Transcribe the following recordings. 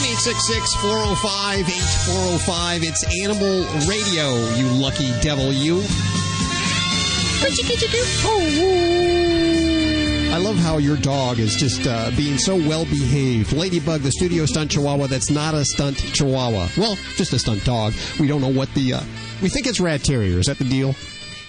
1-866-405-8405. It's Animal Radio, you lucky devil, you. I love how your dog is just being so well-behaved. Ladybug, the studio stunt chihuahua that's not a stunt chihuahua. Well, just a stunt dog. We don't know what the... we think it's rat terrier. Is that the deal?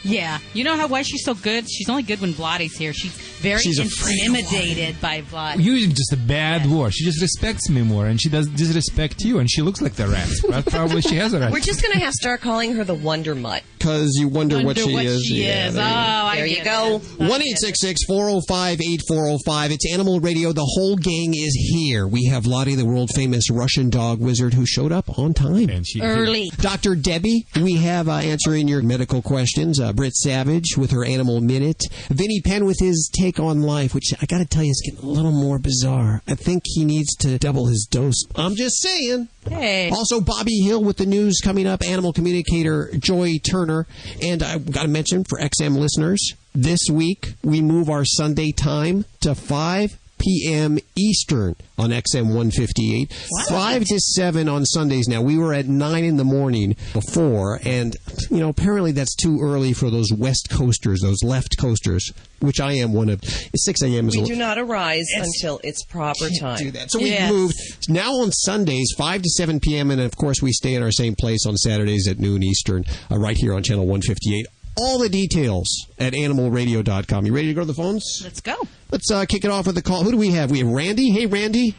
Yeah. You know why she's so good? She's only good when Vladdy's here. She's very intimidated by Vladae. You're using just a bad word. She just respects me more, and she does disrespect you, and she looks like the rat. But probably she has a rat. We're just going to have to start calling her the Wonder Mutt. Because you wonder what she is. There you go. 1-866-405-8405. It's Animal Radio. The whole gang is here. We have Vladae, the world-famous Russian dog wizard, who showed up on time. And early. Dr. Debbie, we have answering your medical questions. Britt Savage with her Animal Minute. Vinny Penn with his take on life, which I got to tell you is getting a little more bizarre. I think he needs to double his dose. I'm just saying. Hey. Also, Bobbie Hill with the news coming up. Animal communicator Joy Turner. And I've got to mention for XM listeners, this week we move our Sunday time to 5 p.m. Eastern on XM 158. What? 5 to 7 on Sundays now. We were at 9 in the morning before, and, you know, apparently that's too early for those West Coasters, those left coasters, which I am one of. 6 a.m. We do not arise until it's proper time. Do that. So we moved now on Sundays, 5 to 7 p.m., and, of course, we stay in our same place on Saturdays at noon Eastern, right here on Channel 158. All the details at animalradio.com. You ready to go to the phones? Let's go. Let's kick it off with a call. Who do we have? We have Randy. Hey, Randy.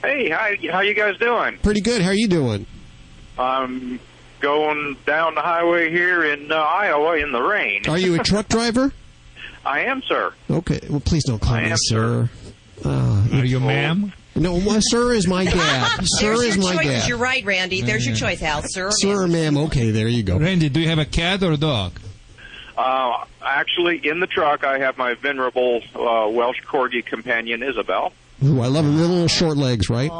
Hey, how you guys doing? Pretty good. How are you doing? I'm going down the highway here in Iowa in the rain. Are you a truck driver? I am, sir. Okay. Well, please don't call me sir. Are you ma'am? No, sir is my dad. Sir is my dad. You're right, Randy. There's your choice, Al. Sir or ma'am. Okay, there you go. Randy, do you have a cat or a dog? Actually, in the truck, I have my venerable Welsh Corgi companion, Isabel. Ooh, I love him. Little short legs, right?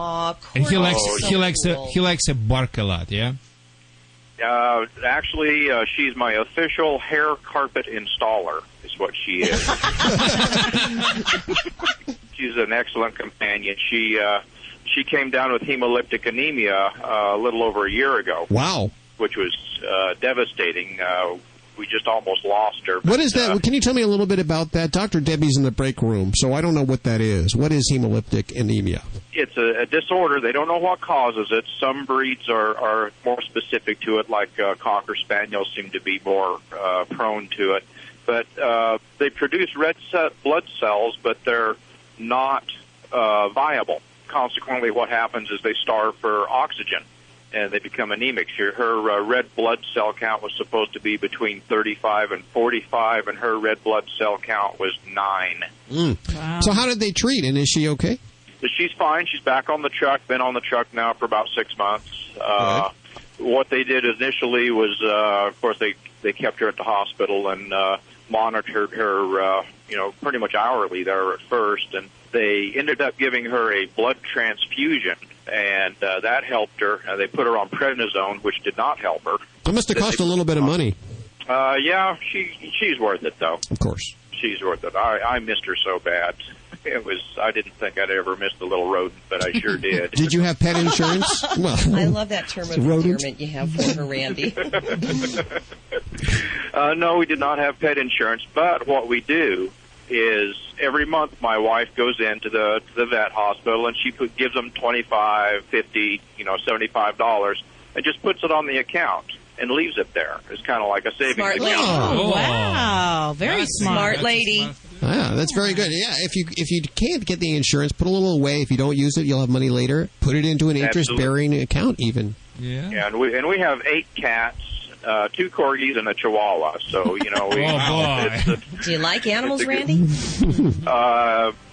And he likes to bark a lot, yeah? Actually, she's my official hair carpet installer, is what she is. She's an excellent companion. She came down with hemolytic anemia a little over a year ago. Wow. Which was devastating. We just almost lost her. What is that? Can you tell me a little bit about that? Dr. Debbie's in the break room, so I don't know what that is. What is hemolytic anemia? It's a disorder. They don't know what causes it. Some breeds are more specific to it, like Cocker Spaniels seem to be more prone to it. But they produce red blood cells, but they're not viable. Consequently, what happens is they starve for oxygen, and they become anemic. Her red blood cell count was supposed to be between 35 and 45, and her red blood cell count was 9. Wow. So how did they treat, and is she okay? She's fine. She's back on the truck, been on the truck now for about 6 months. What they did initially was, of course, they kept her at the hospital and monitored her, pretty much hourly there at first, and they ended up giving her a blood transfusion, and that helped her. They put her on prednisone, which did not help her. That must have cost a little bit of money. Yeah, she's worth it, though. Of course. She's worth it. I missed her so bad. I didn't think I'd ever missed a little rodent, but I sure did. Did you have pet insurance? Well, I love that term of endearment you have for her, Randy. No, we did not have pet insurance, but what we do is every month my wife goes into the vet hospital and she gives them $25, $50, $75 and just puts it on the account and leaves it there. It's kind of like a savings smart account. lady. Oh, wow. Very smart lady. Yeah, that's very good. Yeah, if you can't get the insurance, put a little away. If you don't use it, you'll have money later. Put it into an interest-bearing account even. Yeah, and we have 8 cats. 2 corgis and a chihuahua. So, Oh, boy. Do you like animals, Randy?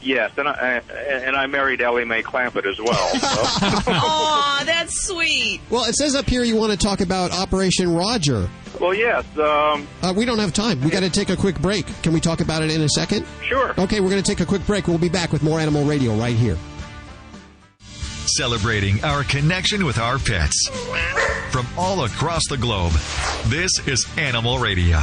Yes, and I married Ellie Mae Clampett as well. So. Aw, that's sweet. Well, it says up here you want to talk about Operation Roger. Well, yes. We don't have time. We got to take a quick break. Can we talk about it in a second? Sure. Okay, we're going to take a quick break. We'll be back with more Animal Radio right here. Celebrating our connection with our pets. From all across the globe, this is Animal Radio.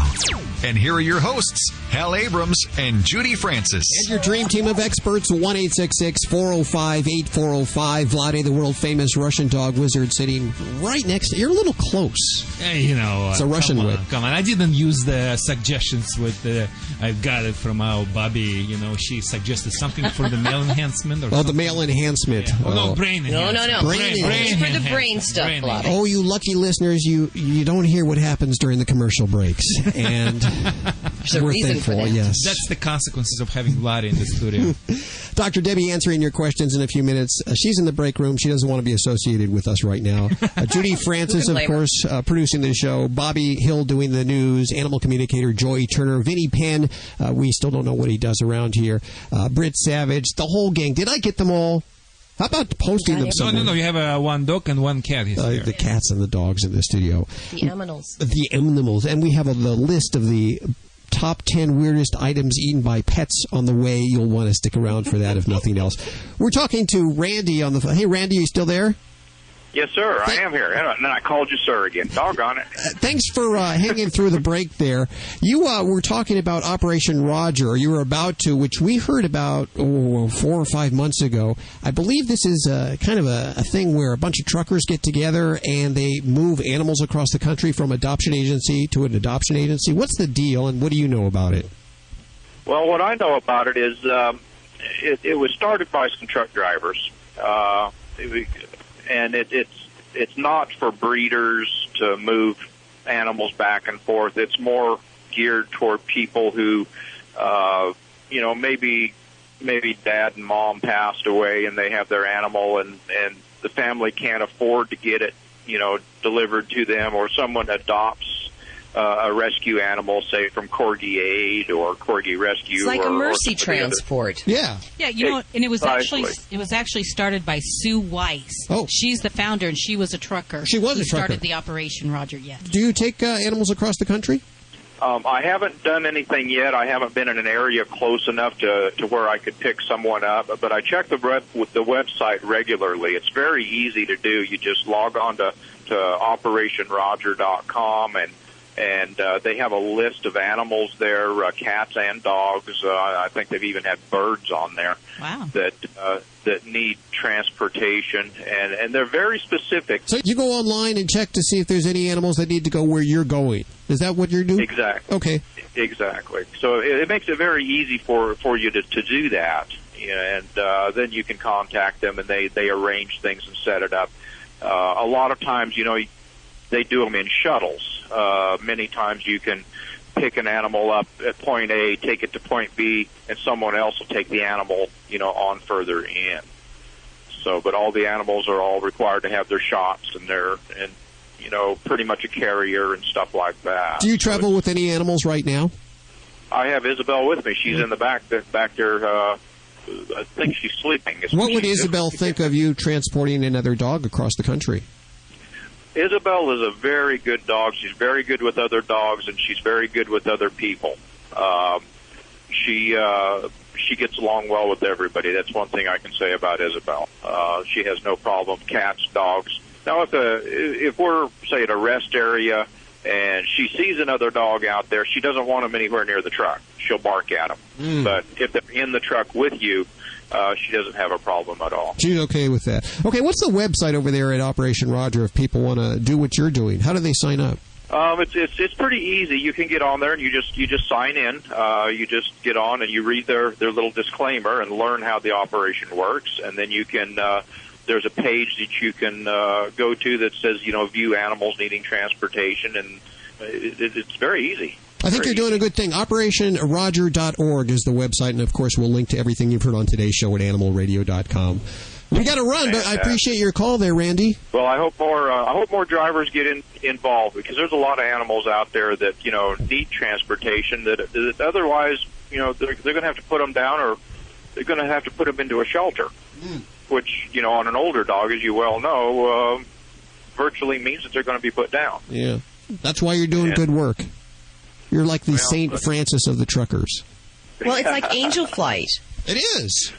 And here are your hosts, Hal Abrams and Judy Francis. And your dream team of experts, 1-866-405-8405. Vladae, the world-famous Russian dog wizard, sitting right next to you. You're a little close. You know, it's a Russian whip. Come on, I didn't use the suggestions with I got it from our Bobbie. You know, she suggested something for the male enhancement. Or the male enhancement. Yeah. No, brain enhancement. No. Brain for the brain stuff, Vladae. Oh, you lucky listeners, you don't hear what happens during the commercial breaks. And we're thankful, yes. That's the consequences of having Vladae in the studio. Dr. Debbie answering your questions in a few minutes. She's in the break room. She doesn't want to be associated with us right now. Judy Francis, of course, producing the show. Bobbie Hill doing the news. Animal communicator Joy Turner. Vinny Penn. We still don't know what he does around here. Britt Savage. The whole gang. Did I get them all? How about posting them somewhere? No. You have one dog and one cat here. The cats and the dogs in the studio. The animals. The animals. And we have the list of the top 10 weirdest items eaten by pets on the way. You'll want to stick around for that, if nothing else. We're talking to Randy on the phone. Hey, Randy, are you still there? Yes, sir. I am here. And then I called you sir again. Doggone it. Thanks for hanging through the break there. You were talking about Operation Roger. You were about to, which we heard about 4 or 5 months ago. I believe this is kind of a thing where a bunch of truckers get together and they move animals across the country from adoption agency to an adoption agency. What's the deal, and what do you know about it? Well, what I know about it is it was started by some truck drivers. And it's not for breeders to move animals back and forth. It's more geared toward people who, maybe dad and mom passed away and they have their animal and the family can't afford to get it, delivered to them, or someone adopts a rescue animal, say from Corgi Aid or Corgi Rescue. It's like a mercy transport. Yeah. Yeah, and it was actually started by Sue Weiss. Oh. She's the founder, and she was a trucker. She was a trucker. Started the Operation Roger, yes. Do you take animals across the country? I haven't done anything yet. I haven't been in an area close enough to where I could pick someone up, but I check the website regularly. It's very easy to do. You just log on to operationroger.com, and they have a list of animals there, cats and dogs. I think they've even had birds on there. Wow. That need transportation, and they're very specific. So you go online and check to see if there's any animals that need to go where you're going. Is that what you're doing? Exactly. Okay. Exactly. So it makes it very easy for you to do that, and then you can contact them, and they arrange things and set it up. A lot of times, they do them in shuttles. Many times you can pick an animal up at point A, take it to point B, and someone else will take the animal, on further in. So, but all the animals are all required to have their shots and pretty much a carrier and stuff like that. Do you travel with any animals right now? I have Isabel with me. She's in the back there. I think she's sleeping. What would Isabel think of you transporting another dog across the country? Isabel is a very good dog. She's very good with other dogs, and she's very good with other people. She gets along well with everybody. That's one thing I can say about Isabel. She has no problem. Cats, dogs. Now, if we're, say, at a rest area and she sees another dog out there, she doesn't want them anywhere near the truck. She'll bark at them. But if they're in the truck with you, she doesn't have a problem at all. She's okay with that. Okay, what's the website over there at Operation Roger if people want to do what you're doing? How do they sign up? It's pretty easy. You can get on there and you just sign in. You just get on and you read their little disclaimer and learn how the operation works, and then you can. There's a page that you can go to that says view animals needing transportation, and it's very easy. I think you're doing a good thing. OperationRoger.org is the website, and of course we'll link to everything you've heard on today's show at animalradio.com. We got to run, but I appreciate your call there, Randy. Well, I hope more drivers get involved, because there's a lot of animals out there that need transportation that otherwise they're going to have to put them down, or they're going to have to put them into a shelter, which on an older dog, as you well know, virtually means that they're going to be put down. Yeah, that's why you're doing good work. You're like the St. Francis of the truckers. Well, it's like Angel Flight. It is.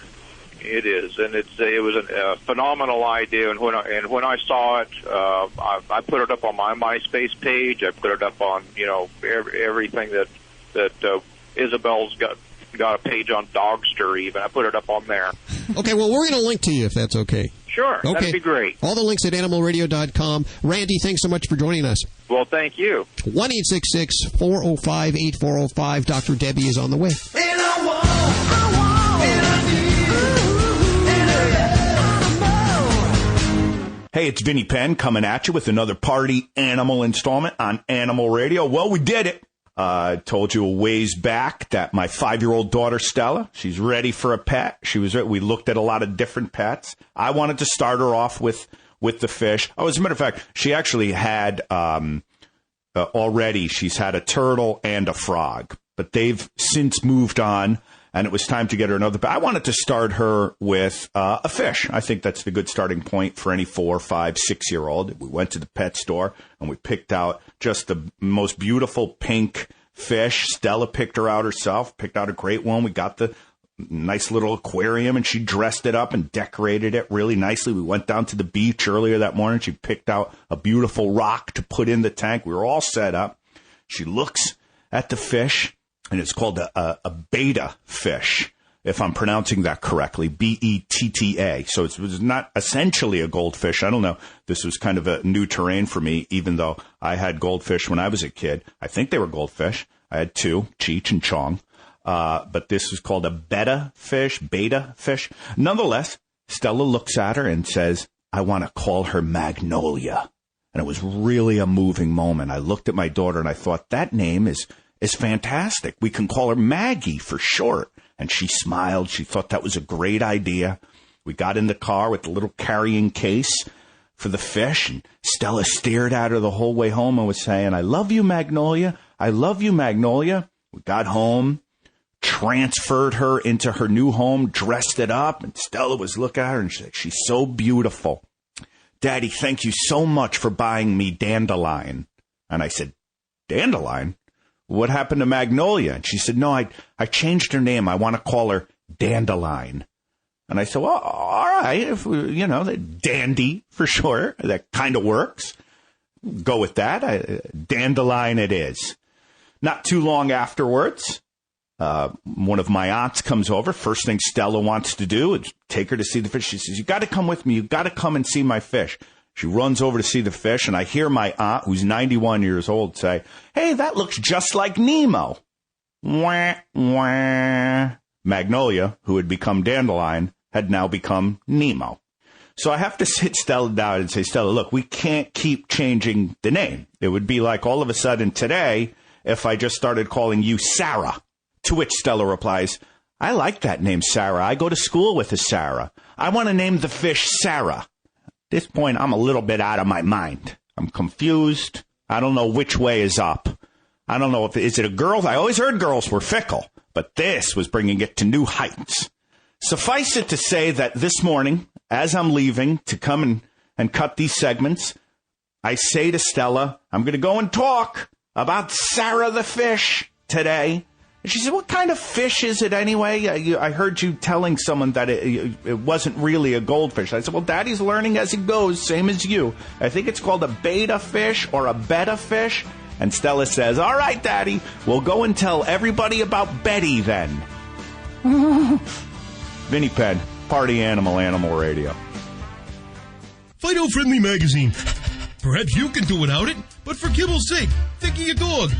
It is, and it was a phenomenal idea. And when I saw it, I put it up on my MySpace page. I put it up on everything that that Isabel's got a page on Dogster even. I put it up on there. Okay, well, we're going to link to you if that's okay. Sure, okay. That'd be great. All the links at animalradio.com. Randy, thanks so much for joining us. Well, thank you. 1-866-405-8405. Dr. Debbie is on the way. Hey, it's Vinny Penn coming at you with another party animal installment on Animal Radio. Well, we did it. I told you a ways back that my 5-year-old daughter, Stella, she's ready for a pet. We looked at a lot of different pets. I wanted to start her off with the fish. Oh, as a matter of fact, she actually had already, she's had a turtle and a frog, but they've since moved on, and it was time to get her another pet. I wanted to start her with a fish. I think that's the good starting point for any 4, 5, 6-year-old. We went to the pet store, and we picked out just the most beautiful pink fish. Stella picked her out herself, picked out a great one. We got the nice little aquarium, and she dressed it up and decorated it really nicely. We went down to the beach earlier that morning. She picked out a beautiful rock to put in the tank. We were all set up. She looks at the fish, and it's called a betta fish, if I'm pronouncing that correctly, B-E-T-T-A. So it was not essentially a goldfish. I don't know. This was kind of a new terrain for me, even though I had goldfish when I was a kid. I think they were goldfish. I had 2, Cheech and Chong. But this was called a betta fish. Nonetheless, Stella looks at her and says, I want to call her Magnolia. And it was really a moving moment. I looked at my daughter and I thought, that name is fantastic. We can call her Maggie for short. And she smiled. She thought that was a great idea. We got in the car with the little carrying case for the fish, and Stella stared at her the whole way home and was saying, I love you, Magnolia. I love you, Magnolia. We got home, transferred her into her new home, dressed it up, and Stella was looking at her, and she's like, she's so beautiful. Daddy, thank you so much for buying me Dandelion. And I said, Dandelion? What happened to Magnolia? And she said, no, I changed her name. I want to call her Dandelion. And I said, well, all right, if Dandy for sure. That kind of works. Go with that. Dandelion it is. Not too long afterwards, one of my aunts comes over. First thing Stella wants to do is take her to see the fish. She says, you got to come with me. You got to come and see my fish. She runs over to see the fish, and I hear my aunt, who's 91 years old, say, hey, that looks just like Nemo. Wah, wah. Magnolia, who had become Dandelion, had now become Nemo. So I have to sit Stella down and say, Stella, look, we can't keep changing the name. It would be like all of a sudden today if I just started calling you Sarah. To which Stella replies, I like that name, Sarah. I go to school with a Sarah. I want to name the fish Sarah. At this point, I'm a little bit out of my mind. I'm confused. I don't know which way is up. I don't know is it a girl? I always heard girls were fickle, but this was bringing it to new heights. Suffice it to say that this morning, as I'm leaving to come and cut these segments, I say to Stella, I'm going to go and talk about Sarah the fish today. And she said, what kind of fish is it anyway? I heard you telling someone that it wasn't really a goldfish. I said, well, Daddy's learning as he goes, same as you. I think it's called a betta fish or a betta fish. And Stella says, all right, Daddy, we'll go and tell everybody about Betty then. Vinny Penn, Party Animal, Animal Radio. Fido Friendly Magazine. Perhaps you can do without it, but for kibble's sake, think of your dog.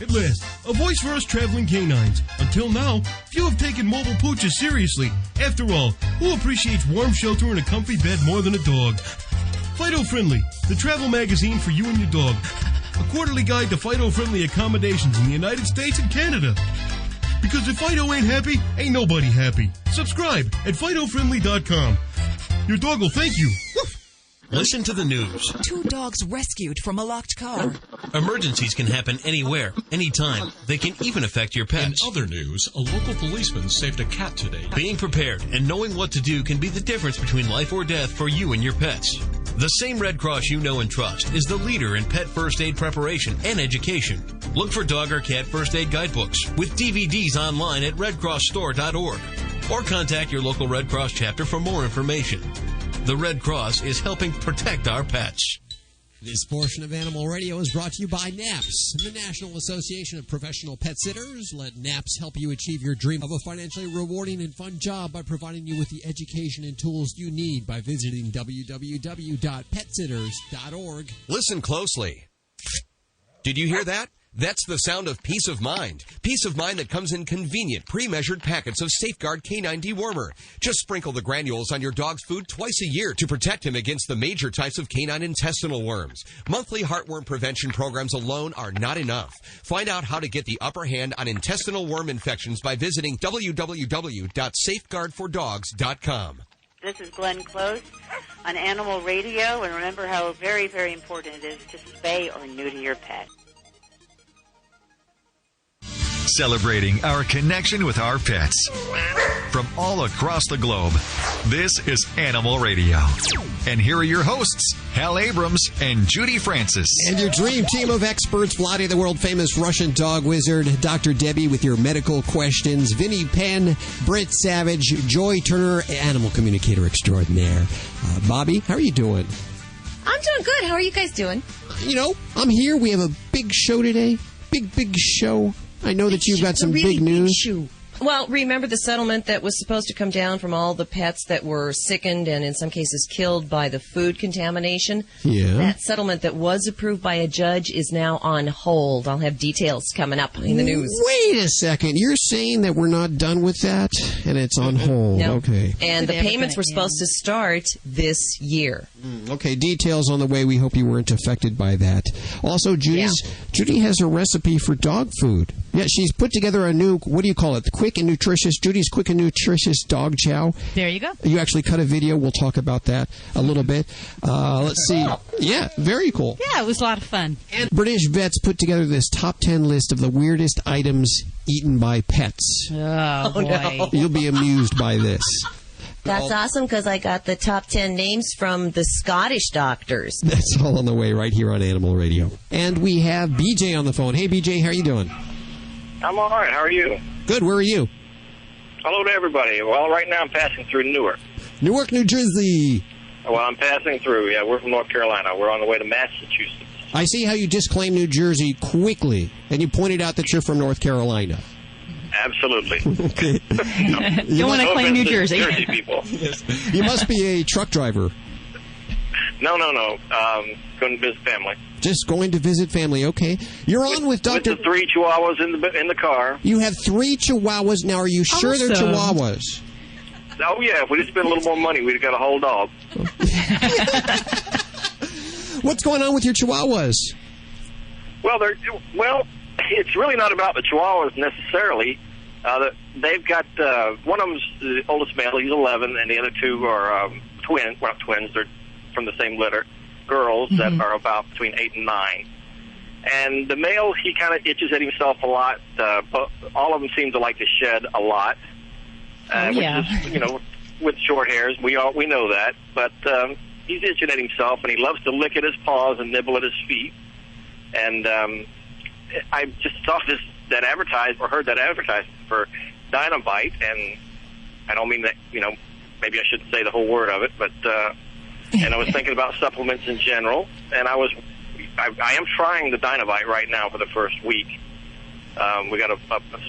At last, a voice for us traveling canines. Until now, few have taken mobile pooches seriously. After all, who appreciates warm shelter and a comfy bed more than a dog? Fido Friendly, the travel magazine for you and your dog. A quarterly guide to Fido-friendly accommodations in the United States and Canada. Because if Fido ain't happy, ain't nobody happy. Subscribe at FidoFriendly.com. Your dog will thank you. Woof. Listen to the news. 2 dogs rescued from a locked car. Emergencies can happen anywhere, anytime. They can even affect your pets. In other news, a local policeman saved a cat today. Being prepared and knowing what to do can be the difference between life or death for you and your pets. The same Red Cross you know and trust is the leader in pet first aid preparation and education. Look for dog or cat first aid guidebooks with DVDs online at redcrossstore.org or contact your local Red Cross chapter for more information. The Red Cross is helping protect our pets. This portion of Animal Radio is brought to you by NAPS, the National Association of Professional Pet Sitters. Let NAPS help you achieve your dream of a financially rewarding and fun job by providing you with the education and tools you need by visiting www.petsitters.org. Listen closely. Did you hear that? That's the sound of peace of mind. Peace of mind that comes in convenient, pre-measured packets of Safeguard Canine Dewormer. Just sprinkle the granules on your dog's food twice a year to protect him against the major types of canine intestinal worms. Monthly heartworm prevention programs alone are not enough. Find out how to get the upper hand on intestinal worm infections by visiting www.safeguardfordogs.com. This is Glenn Close on Animal Radio, and remember how very, very important it is to spay or neuter your pet. Celebrating our connection with our pets. From all across the globe, this is Animal Radio. And here are your hosts, Hal Abrams and Judy Francis. And your dream team of experts, Vladae, the world-famous Russian dog wizard, Dr. Debbie with your medical questions, Vinnie Penn, Britt Savage, Joy Turner, animal communicator extraordinaire. Bobbie, how are you doing? I'm doing good. How are you guys doing? You know, I'm here. We have a big show today. Big show. I know that you've got some big news. Well, remember the settlement that was supposed to come down from all the pets that were sickened and in some cases killed by the food contamination? Yeah. That settlement that was approved by a judge is now on hold. I'll have details coming up in the news. Wait a second. You're saying that we're not done with that and it's on hold? No. Okay. And the payments were supposed to start this year. Okay, details on the way. We hope you weren't affected by that. Also, Judy has a recipe for dog food. Yeah, she's put together a new, what do you call it? Judy's Quick and Nutritious Dog Chow. There you go. You actually cut a video. We'll talk about that a little bit. Let's see. Yeah, very cool. Yeah, it was a lot of fun. And British vets put together this top 10 list of the weirdest items eaten by pets. Oh, boy. No. You'll be amused by this. That's awesome because I got the top 10 names from the Scottish doctors. That's all on the way right here on Animal Radio. And we have BJ on the phone. Hey, BJ, how are you doing? I'm all right. How are you? Good. Where are you? Hello to everybody. Well, right now I'm passing through Newark. Newark, New Jersey. Well, I'm passing through. Yeah, we're from North Carolina. We're on the way to Massachusetts. I see how you disclaimed New Jersey quickly, and you pointed out that you're from North Carolina. Absolutely. Okay. You want to claim New Jersey. Jersey people. Yes. You must be a truck driver. No. Going to visit family. Just going to visit family. Okay. You're on with Dr. With the 3 chihuahuas in the car. You have 3 chihuahuas. Now, are you sure they're chihuahuas? Oh, yeah. If we just spent a little more money, we'd have got a whole dog. What's going on with your chihuahuas? Well, it's really not about the chihuahuas necessarily. They've got one of them's the oldest male. He's 11, and the other 2 are twins. Well, not twins. They're from the same litter. Girls that are about between 8 and 9. And the male, he kind of itches at himself a lot. But all of them seem to like to shed a lot. Which is, with short hairs, we know that. But he's itching at himself, and he loves to lick at his paws and nibble at his feet. And I just saw that advertised or heard that advertised for Dinovite, and I don't mean that, maybe I shouldn't say the whole word of it, but and I was thinking about supplements in general, and I am trying the Dinovite right now for the first week. We got a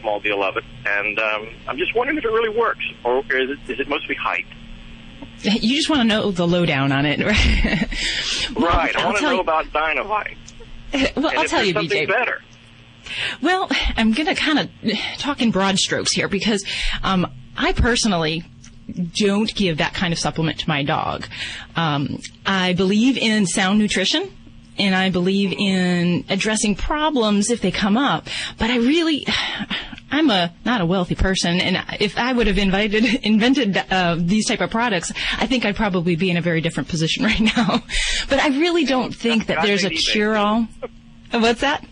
small deal of it, and I'm just wondering if it really works, or is it mostly hype? You just want to know the lowdown on it, right? Right. I want to know about Dinovite. Well, I'll tell you, BJ. Better. Well, I'm going to kind of talk in broad strokes here because I personally don't give that kind of supplement to my dog. I believe in sound nutrition, and I believe in addressing problems if they come up. But I'm not a wealthy person, and if I would have invented these type of products, I think I'd probably be in a very different position right now. But I really don't think that there's a cure-all. What's that?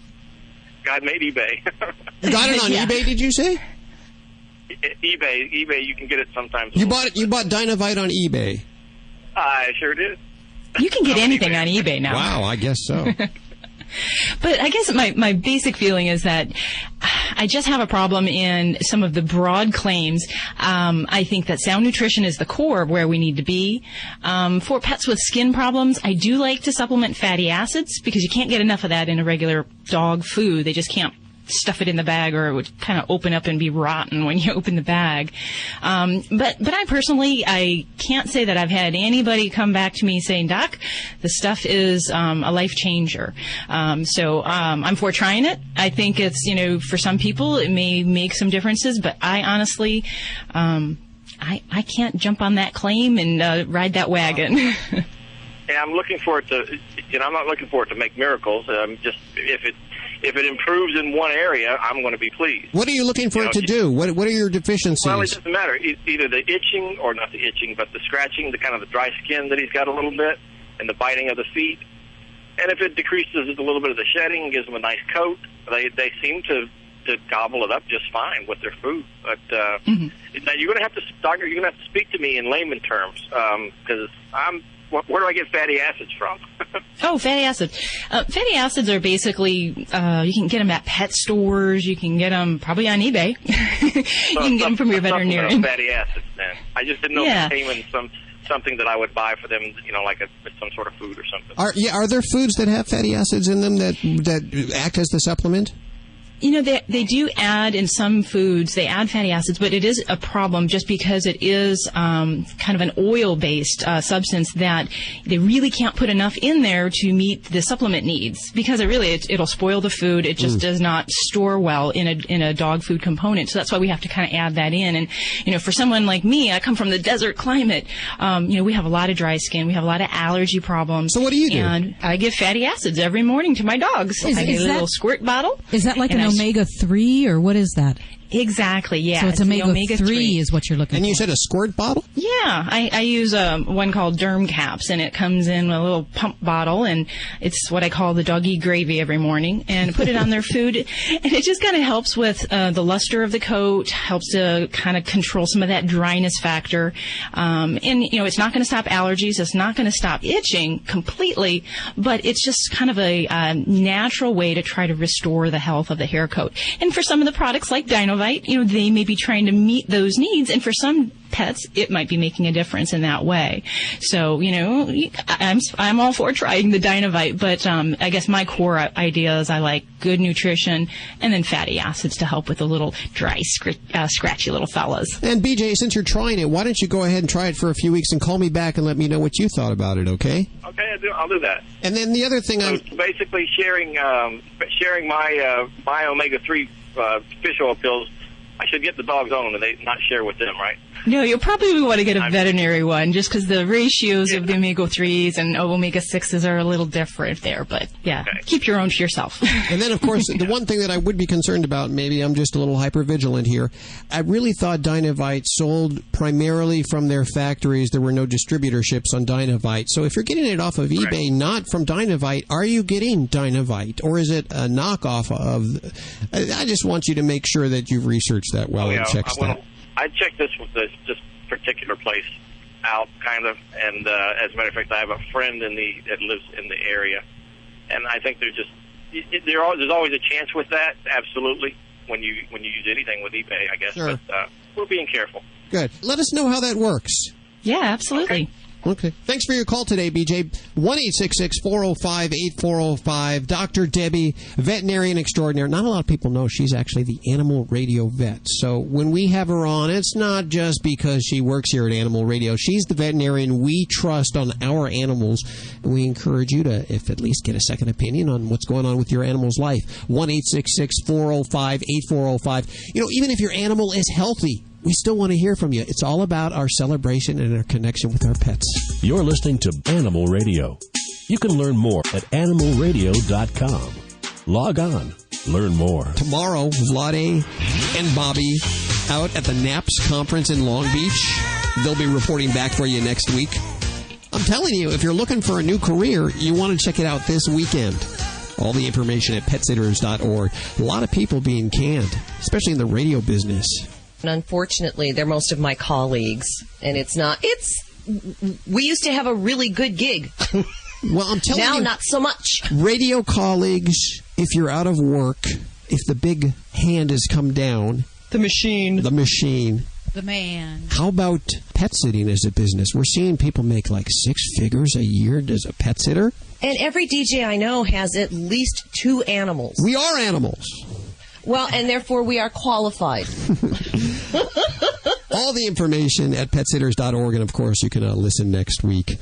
God made eBay. You got it on eBay, did you say? eBay, you can get it sometimes. You bought Dinovite on eBay? I sure did. You can get anything on eBay now. Wow, I guess so. But I guess my basic feeling is that I just have a problem in some of the broad claims. I think that sound nutrition is the core of where we need to be. For pets with skin problems, I do like to supplement fatty acids because you can't get enough of that in a regular dog food. They just can't stuff it in the bag, or it would kind of open up and be rotten when you open the bag. But I personally, I can't say that I've had anybody come back to me saying, Doc, the stuff is a life changer. So I'm for trying it. I think it's, for some people it may make some differences, but I honestly, I can't jump on that claim and ride that wagon. Yeah, I'm looking for it to, I'm not looking for it to make miracles. Just if it improves in one area, I'm going to be pleased. What are you looking for it to do? What are your deficiencies? Well, it doesn't matter. Either the itching, or not the itching, but the scratching, the kind of the dry skin that he's got a little bit, and the biting of the feet. And if it decreases a little bit of the shedding, gives them a nice coat, they seem to gobble it up just fine with their food. But now you're going to have to, Doctor, you're going to have to speak to me in layman terms, because where do I get fatty acids from? Oh, fatty acids. Fatty acids are basically, you can get them at pet stores. You can get them probably on eBay. You can get them from your veterinarian. Fatty acids, then. I just didn't know if it came in something that I would buy for them, like some sort of food or something. Are there foods that have fatty acids in them that act as the supplement? They do add in some foods, they add fatty acids, but it is a problem just because it is kind of an oil-based substance that they really can't put enough in there to meet the supplement needs, because it'll spoil the food. It just does not store well in a dog food component. So that's why we have to kind of add that in. And, for someone like me, I come from the desert climate. We have a lot of dry skin. We have a lot of allergy problems. So what do you do? And I give fatty acids every morning to my dogs. I get a little squirt bottle. Is that like an omega-3, or what is that? Exactly, yeah. So it's omega-3 is what you're looking for. And you said a squirt bottle? Yeah, I use one called Derm Caps, and it comes in a little pump bottle, and it's what I call the doggy gravy every morning, and put it on their food. And it just kind of helps with the luster of the coat, helps to kind of control some of that dryness factor. And, it's not going to stop allergies. It's not going to stop itching completely, but it's just kind of a natural way to try to restore the health of the hair coat. And for some of the products like Dinovite, they may be trying to meet those needs, and for some pets, it might be making a difference in that way. So, I'm all for trying the Dinovite, but I guess my core idea is I like good nutrition and then fatty acids to help with the little dry, scratchy little fellas. And BJ, since you're trying it, why don't you go ahead and try it for a few weeks and call me back and let me know what you thought about it, okay? Okay, I'll do that. And then the other thing basically sharing my omega-3 fish oil pills. I should get the dog's own and they not share with them, right? No, you'll probably want to get a veterinary one, just because the ratios of the omega-3s and omega-6s are a little different there. But, keep your own to yourself. And then, of course, the one thing that I would be concerned about, maybe I'm just a little hyper-vigilant here, I really thought Dinovite sold primarily from their factories. There were no distributorships on Dinovite. So if you're getting it off of eBay, not from Dinovite, are you getting Dinovite? Or is it a knockoff of... I just want you to make sure that you've researched that well and checked that. I checked this with this particular place out, kind of, and as a matter of fact, I have a friend that lives in the area, and I think there's always a chance with that, absolutely, when you use anything with eBay, I guess. Sure. But we're being careful. Good. Let us know how that works. Yeah, absolutely. Okay. Thanks for your call today, BJ. 1-866-405-8405. Dr. Debbie, veterinarian extraordinaire. Not a lot of people know she's actually the Animal Radio vet. So when we have her on, it's not just because she works here at Animal Radio. She's the veterinarian we trust on our animals. And we encourage you to, if at least, get a second opinion on what's going on with your animal's life. 1-866-405-8405. Even if your animal is healthy, we still want to hear from you. It's all about our celebration and our connection with our pets. You're listening to Animal Radio. You can learn more at animalradio.com. Log on. Learn more. Tomorrow, Vladae and Bobbie out at the NAPS conference in Long Beach. They'll be reporting back for you next week. I'm telling you, if you're looking for a new career, you want to check it out this weekend. All the information at petsitters.org. A lot of people being canned, especially in the radio business. And unfortunately, they're most of my colleagues. And we used to have a really good gig. Well, I'm telling you. Now, not so much. Radio colleagues, if you're out of work, if the big hand has come down. The machine. The man. How about pet sitting as a business? We're seeing people make like 6 figures a year as a pet sitter. And every DJ I know has at least 2 animals. We are animals. Well, and therefore we are qualified. All the information at petsitters.org, and of course you can listen next week.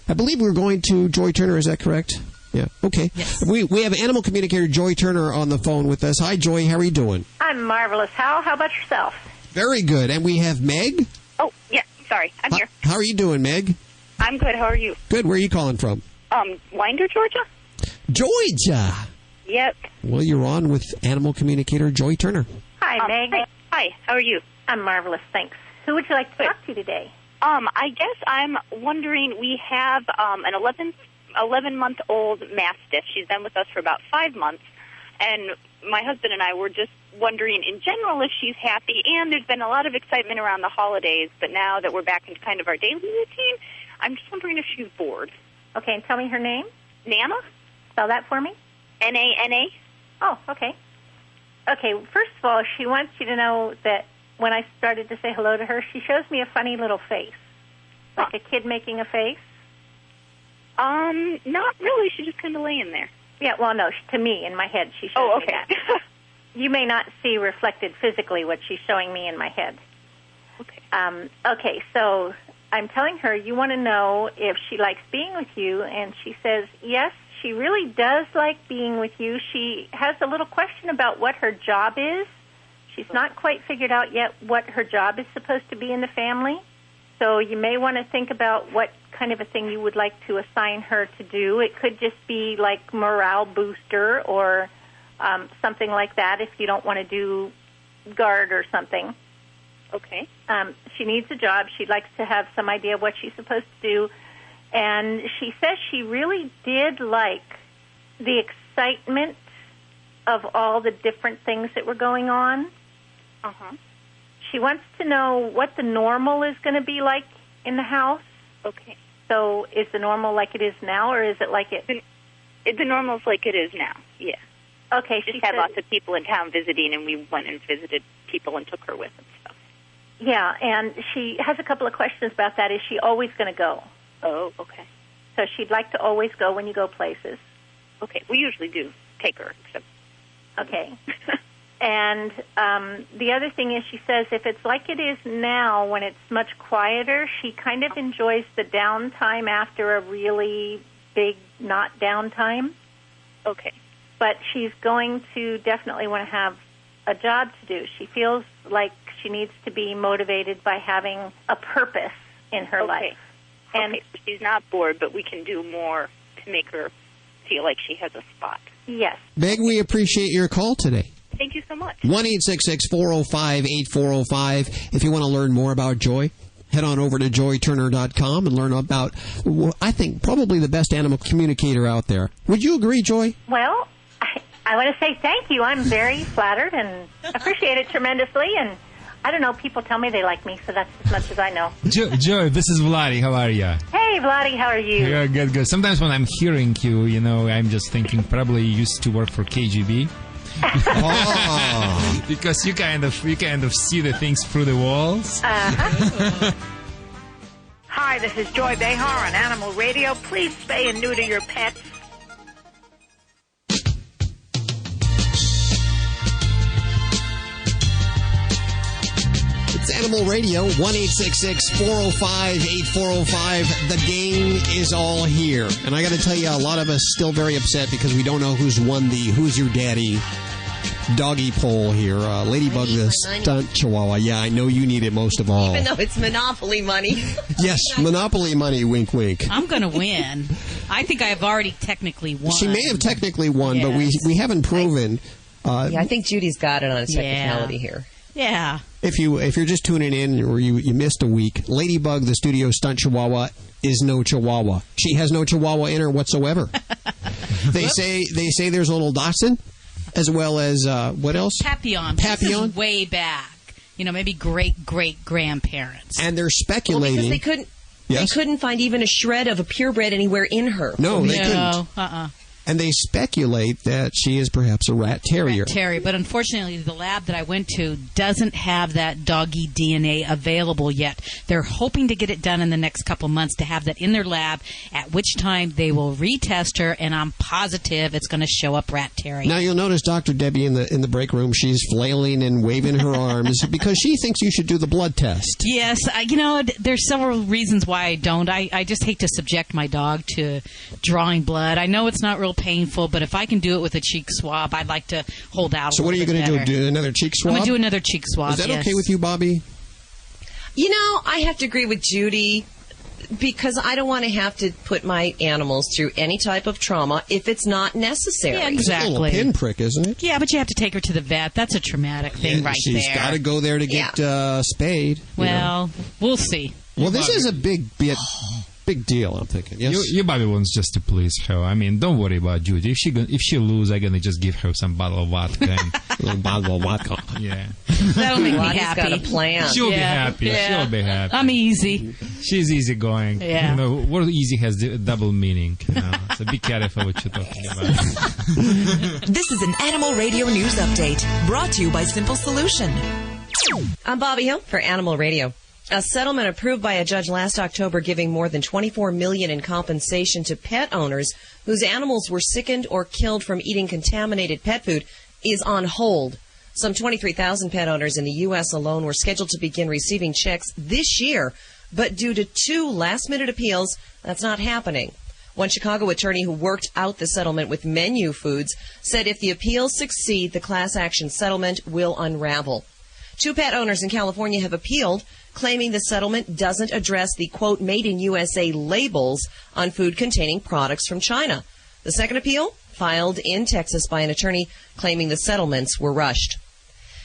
I believe we're going to Joy Turner, is that correct? Yeah, okay. Yes. We have animal communicator Joy Turner on the phone with us. Hi, Joy, how are you doing? I'm marvelous. How about yourself? Very good. And we have Meg. Oh, yeah, sorry. I'm here. How are you doing, Meg? I'm good. How are you? Good. Where are you calling from? Winder, Georgia? Georgia. Yep. Well, you're on with animal communicator Joy Turner. Hi, Meg. Hi, how are you? I'm marvelous, thanks. Who would you like to talk to today? I guess I'm wondering, we have an 11-month-old Mastiff. She's been with us for about 5 months, and my husband and I were just wondering in general if she's happy, and there's been a lot of excitement around the holidays, but now that we're back into kind of our daily routine, I'm just wondering if she's bored. Okay, and tell me her name. Nana? Spell that for me. N-A-N-A. Oh, okay. Okay, first of all, she wants you to know that when I started to say hello to her, she shows me a funny little face. Like a kid making a face. Not really. She's just kind of laying there. Yeah, well, no, to me, in my head, she shows me that. You may not see reflected physically what she's showing me in my head. Okay. Okay, so I'm telling her you want to know if she likes being with you, and she says, yes, she really does like being with you. She has a little question about what her job is. She's not quite figured out yet what her job is supposed to be in the family. So you may want to think about what kind of a thing you would like to assign her to do. It could just be like morale booster or something like that if you don't want to do guard or something. Okay. She needs a job. She likes to have some idea of what she's supposed to do. And she says she really did like the excitement of all the different things that were going on. Uh-huh. She wants to know what the normal is going to be like in the house. Okay. So is the normal like it is now, or is it like it... The normal's like it is now, yeah. Okay. She had lots of people in town visiting, and we went and visited people and took her with and stuff. Yeah, and she has a couple of questions about that. Is she always going to go? Oh, okay. So she'd like to always go when you go places. Okay. We usually do take her, except... Okay. And the other thing is she says if it's like it is now when it's much quieter, she kind of enjoys the downtime after a really big not downtime. Okay. But she's going to definitely want to have a job to do. She feels like she needs to be motivated by having a purpose in her life. And so she's not bored, but we can do more to make her feel like she has a spot. Yes. Meg, we appreciate your call today. Thank you so much. 1-866-405-8405. If you want to learn more about Joy, head on over to joyturner.com and learn about, I think, probably the best animal communicator out there. Would you agree, Joy? Well, I want to say thank you. I'm very flattered and appreciate it tremendously. And I don't know, people tell me they like me, so that's as much as I know. Joy, this is Vladae. How are you? Hey, Vladae, how are you? Yeah, good. Sometimes when I'm hearing you, I'm just thinking probably you used to work for KGB. Oh. Because you kind of see the things through the walls. Uh-huh. Hi, this is Joy Behar on Animal Radio. Please spay and neuter your pets. It's Animal Radio, 1-866-405-8405. The game is all here. And I got to tell you, a lot of us still very upset because we don't know who's won the Who's Your Daddy doggy poll here. Ladybug, the stunt chihuahua. Yeah, I know you need it most of all. Even though it's Monopoly money. Yes, Monopoly money, wink, wink. I'm going to win. I think I have already technically won. She may have technically won, but we haven't proven. I think Judy's got it on a technicality here. Yeah. If you're just tuning in or you missed a week, Ladybug, the studio stunt chihuahua, is no chihuahua. She has no chihuahua in her whatsoever. They say there's a little Dachshund, as well as what else? Papillon. Way back. Maybe great grandparents. And they're speculating. Well, because Yes? They couldn't find even a shred of a purebred anywhere in her. No, they couldn't. And they speculate that she is perhaps a rat terrier. Rat terrier, but unfortunately, the lab that I went to doesn't have that doggy DNA available yet. They're hoping to get it done in the next couple months to have that in their lab, at which time they will retest her, and I'm positive it's going to show up rat terrier. Now, you'll notice Dr. Debbie in the break room, she's flailing and waving her arms because she thinks you should do the blood test. Yes, there's several reasons why I don't. I just hate to subject my dog to drawing blood. I know it's not real painful, but if I can do it with a cheek swab, I'd like to hold out. So what are you going to do? Do another cheek swab? I'm going to do another cheek swab. Is that okay with you, Bobbie? I have to agree with Judy because I don't want to have to put my animals through any type of trauma if it's not necessary. Yeah, exactly. It's a little pinprick, isn't it? Yeah, but you have to take her to the vet. That's a traumatic thing there. She's got to go there to get spayed. Well, we'll see. Well, this is a big deal, I'm thinking. Yes? Your Bobbie wants just to please her. I mean, don't worry about Judy. If she lose, I'm gonna just give her some bottle of vodka. A little bottle of vodka. Yeah. That'll make me happy. Got a plan. She'll be happy. Yeah. She'll be happy. I'm easy. She's easygoing. Yeah. Word easy has double meaning. So be careful what you're talking about. This is an Animal Radio News Update brought to you by Simple Solution. I'm Bobbie Hill for Animal Radio. A settlement approved by a judge last October giving more than $24 million in compensation to pet owners whose animals were sickened or killed from eating contaminated pet food is on hold. Some 23,000 pet owners in the U.S. alone were scheduled to begin receiving checks this year, but due to 2 last-minute appeals, that's not happening. One Chicago attorney who worked out the settlement with Menu Foods said if the appeals succeed, the class action settlement will unravel. 2 pet owners in California have appealed, claiming the settlement doesn't address the, quote, made in USA labels on food containing products from China. The second appeal, filed in Texas by an attorney claiming the settlements were rushed.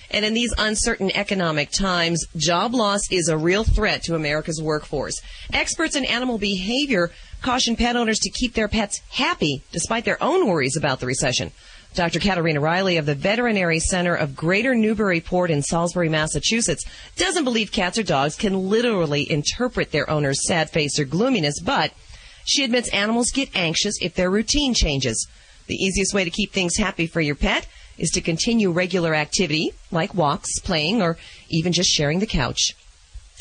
And in these uncertain economic times, job loss is a real threat to America's workforce. Experts in animal behavior caution pet owners to keep their pets happy despite their own worries about the recession. Dr. Katarina Riley of the Veterinary Center of Greater Newburyport in Salisbury, Massachusetts, doesn't believe cats or dogs can literally interpret their owner's sad face or gloominess, but she admits animals get anxious if their routine changes. The easiest way to keep things happy for your pet is to continue regular activity, like walks, playing, or even just sharing the couch.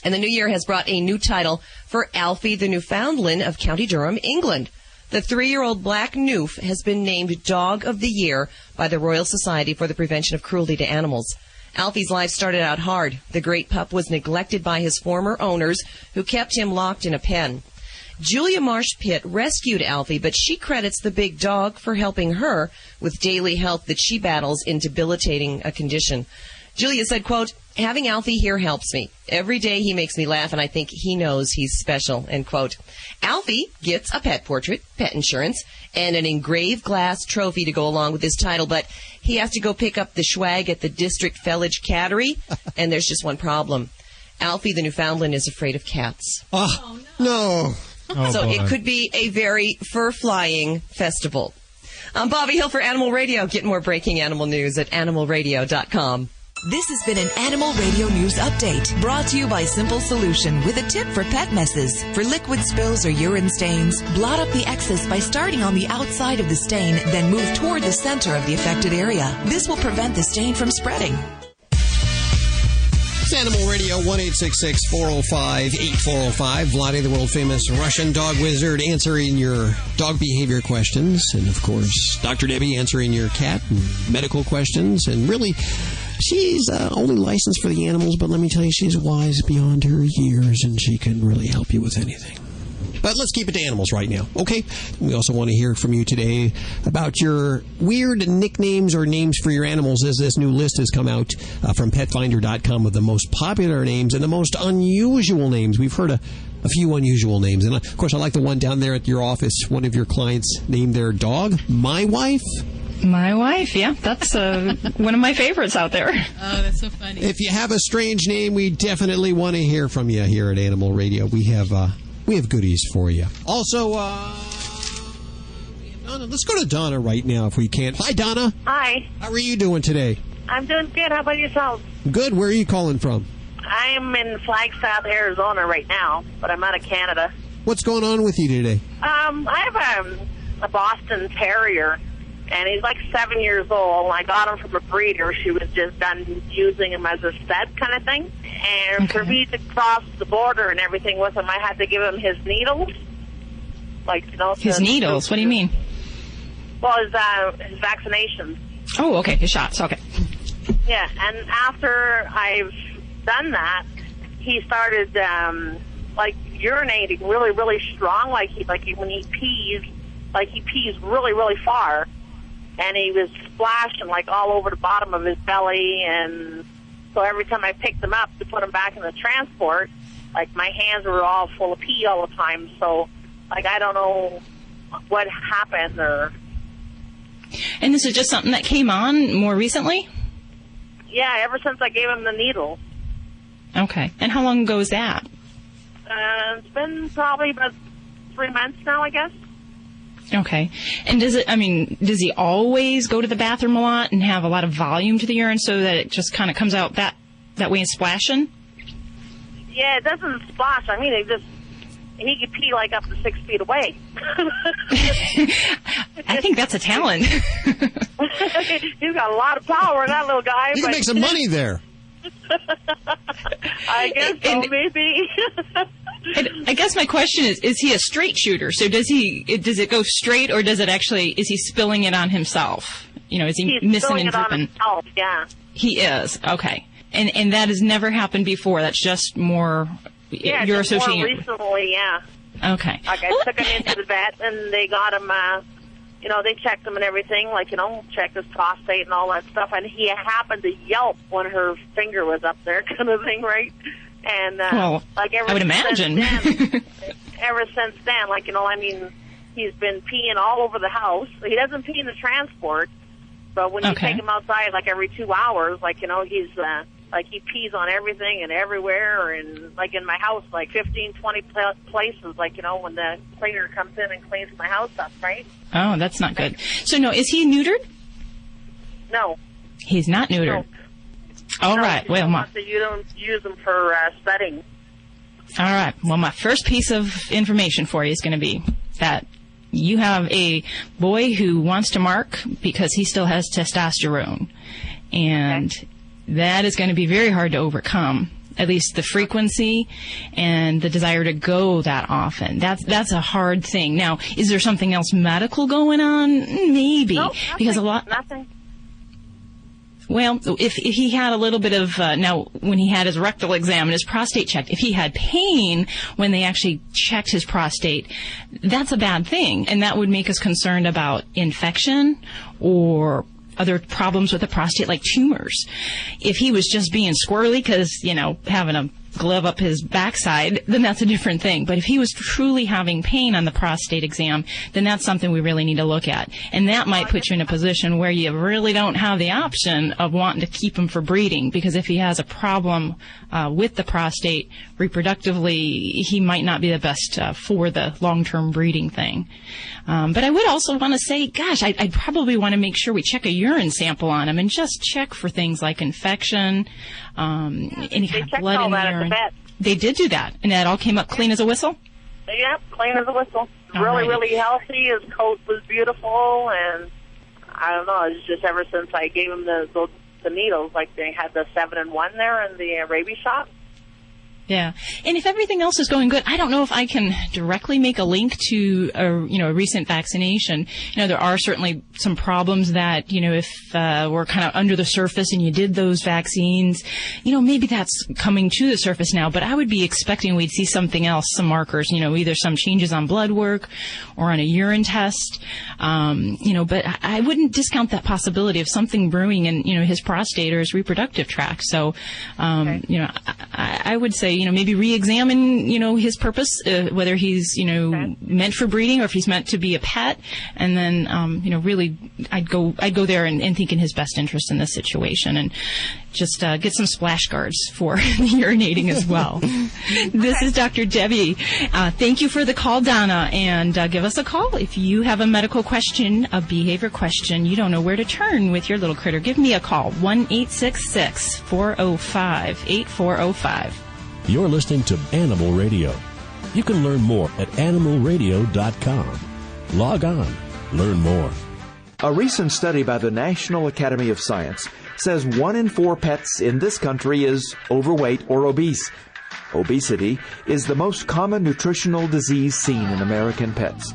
And the new year has brought a new title for Alfie the Newfoundland of County Durham, England. The 3-year-old black Newf has been named Dog of the Year by the Royal Society for the Prevention of Cruelty to Animals. Alfie's life started out hard. The great pup was neglected by his former owners, who kept him locked in a pen. Julia Marsh Pitt rescued Alfie, but she credits the big dog for helping her with daily health that she battles in debilitating a condition. Julia said, quote, having Alfie here helps me. Every day he makes me laugh, and I think he knows he's special, end quote. Alfie gets a pet portrait, pet insurance, and an engraved glass trophy to go along with his title, but he has to go pick up the swag at the district fellage cattery, and there's just one problem. Alfie the Newfoundland is afraid of cats. Oh, no. So it could be a very fur-flying festival. I'm Bobbie Hill for Animal Radio. Get more breaking animal news at animalradio.com. This has been an Animal Radio News Update brought to you by Simple Solution with a tip for pet messes. For liquid spills or urine stains, blot up the excess by starting on the outside of the stain, then move toward the center of the affected area. This will prevent the stain from spreading. It's Animal Radio, 1-866-405-8405. Vladae, the world-famous Russian dog wizard, answering your dog behavior questions. And, of course, Dr. Debbie answering your cat and medical questions. And really, she's only licensed for the animals, but let me tell you, she's wise beyond her years, and she can really help you with anything. But let's keep it to animals right now, okay? We also want to hear from you today about your weird nicknames or names for your animals, as this new list has come out from PetFinder.com of the most popular names and the most unusual names. We've heard a few unusual names. And, of course, I like the one down there at your office. One of your clients named their dog My Wife. My wife, yeah. That's one of my favorites out there. Oh, that's so funny. If you have a strange name, we definitely want to hear from you here at Animal Radio. We have goodies for you. Also, Donna, let's go to Donna right now if we can. Hi, Donna. Hi. How are you doing today? I'm doing good. How about yourself? Good. Where are you calling from? I'm in Flagstaff, Arizona right now, but I'm out of Canada. What's going on with you today? I have a Boston Terrier, and he's like 7 years old. I got him from a breeder. She was just done using him as a stud kind of thing. And for me to cross the border and everything with him, I had to give him his needles. His needles? What do you mean? Well, his vaccinations. Oh, okay, his shots, okay. Yeah, and after I've done that, he started urinating really, really strong. When he pees, he pees really, really far, and he was splashing all over the bottom of his belly. And so every time I picked him up to put him back in the transport, my hands were all full of pee all the time. So I don't know what happened or. And this is just something that came on more recently? Yeah, ever since I gave him the needle. Okay. And how long ago was that? It's been probably about 3 months now, I guess. Okay. And does he always go to the bathroom a lot and have a lot of volume to the urine so that it just kind of comes out that way and splashing? Yeah, it doesn't splash. He could pee up to 6 feet away. I think that's a talent. He's got a lot of power, that little guy. You can make some money there. I guess so, maybe. I guess my question is he a straight shooter? So does it go straight, or is he spilling it on himself? Is he He's missing and dripping? On himself, yeah. He is, okay. And that has never happened before. That's just more... Yeah, you're just associating more recently, yeah. Okay. I took him into the vet, and they got him, they checked him and everything, checked his prostate and all that stuff, and he happened to yelp when her finger was up there, kind of thing, right? And, I would imagine. Ever since then, he's been peeing all over the house. He doesn't pee in the transport, but when you take him outside, every 2 hours, he's... he pees on everything and everywhere, and in my house, 15, 20 places, when the cleaner comes in and cleans my house up, right? Oh, that's not good. So, no, is he neutered? No. He's not neutered. No. All right. Well, you don't use them for studying. All right. Well, my first piece of information for you is going to be that you have a boy who wants to mark because he still has testosterone, and that is going to be very hard to overcome, at least the frequency and the desire to go that often. That's a hard thing. Now, is there something else medical going on? Maybe. No, because nothing. Well, if he had a little bit of, now, when he had his rectal exam and his prostate checked, if he had pain when they actually checked his prostate, that's a bad thing. And that would make us concerned about infection or other problems with the prostate, like tumors. If he was just being squirrely because, having a glove up his backside, then that's a different thing. But if he was truly having pain on the prostate exam, then that's something we really need to look at. And that might put you in a position where you really don't have the option of wanting to keep him for breeding, because if he has a problem with the prostate reproductively, he might not be the best for the long-term breeding thing. But I would also want to say, gosh, I'd probably want to make sure we check a urine sample on him and just check for things like infection, any kind of blood in the urine. They did do that, and that all came up clean as a whistle? Yep, clean as a whistle. Really healthy. His coat was beautiful, and I don't know, it's just ever since I gave him the needles, they had the 7-in-1 there in the rabies shot. Yeah. And if everything else is going good, I don't know if I can directly make a link to a recent vaccination. There are certainly some problems that, if we're kind of under the surface and you did those vaccines, maybe that's coming to the surface now. But I would be expecting we'd see something else, some markers, either some changes on blood work or on a urine test. But I wouldn't discount that possibility of something brewing in, his prostate or his reproductive tract. So, I would say, maybe re-examine, his purpose, whether he's, meant for breeding or if he's meant to be a pet. And then, really, I'd go there and think in his best interest in this situation, and just get some splash guards for urinating as well. This is Dr. Debbie. Thank you for the call, Donna, and give us a call if you have a medical question, a behavior question. You don't know where to turn with your little critter. Give me a call, 1-866-405-8405. You're listening to Animal Radio. You can learn more at animalradio.com. Log on. Learn more. A recent study by the National Academy of Science says 1 in 4 pets in this country is overweight or obese. Obesity is the most common nutritional disease seen in American pets.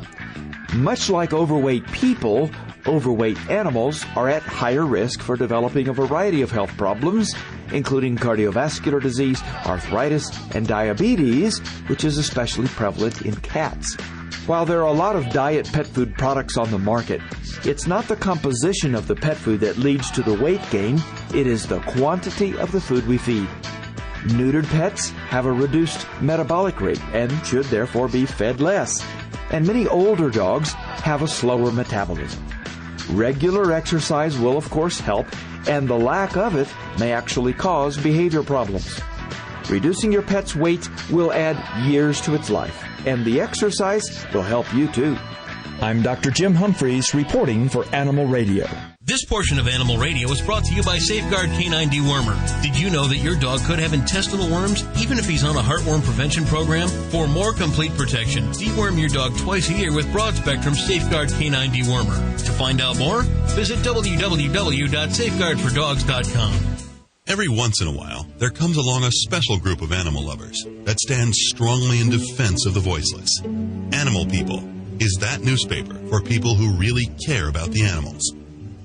Much like overweight people, overweight animals are at higher risk for developing a variety of health problems, including cardiovascular disease, arthritis, and diabetes, which is especially prevalent in cats. While there are a lot of diet pet food products on the market, it's not the composition of the pet food that leads to the weight gain, it is the quantity of the food we feed. Neutered pets have a reduced metabolic rate and should therefore be fed less. And many older dogs have a slower metabolism. Regular exercise will of course help, and the lack of it may actually cause behavior problems. Reducing your pet's weight will add years to its life, and the exercise will help you too. I'm Dr. Jim Humphreys reporting for Animal Radio. This portion of Animal Radio is brought to you by Safeguard Canine Dewormer. Did you know that your dog could have intestinal worms even if he's on a heartworm prevention program? For more complete protection, deworm your dog twice a year with broad-spectrum Safeguard Canine Dewormer. To find out more, visit www.safeguardfordogs.com. Every once in a while, there comes along a special group of animal lovers that stands strongly in defense of the voiceless. Animal People is that newspaper for people who really care about the animals.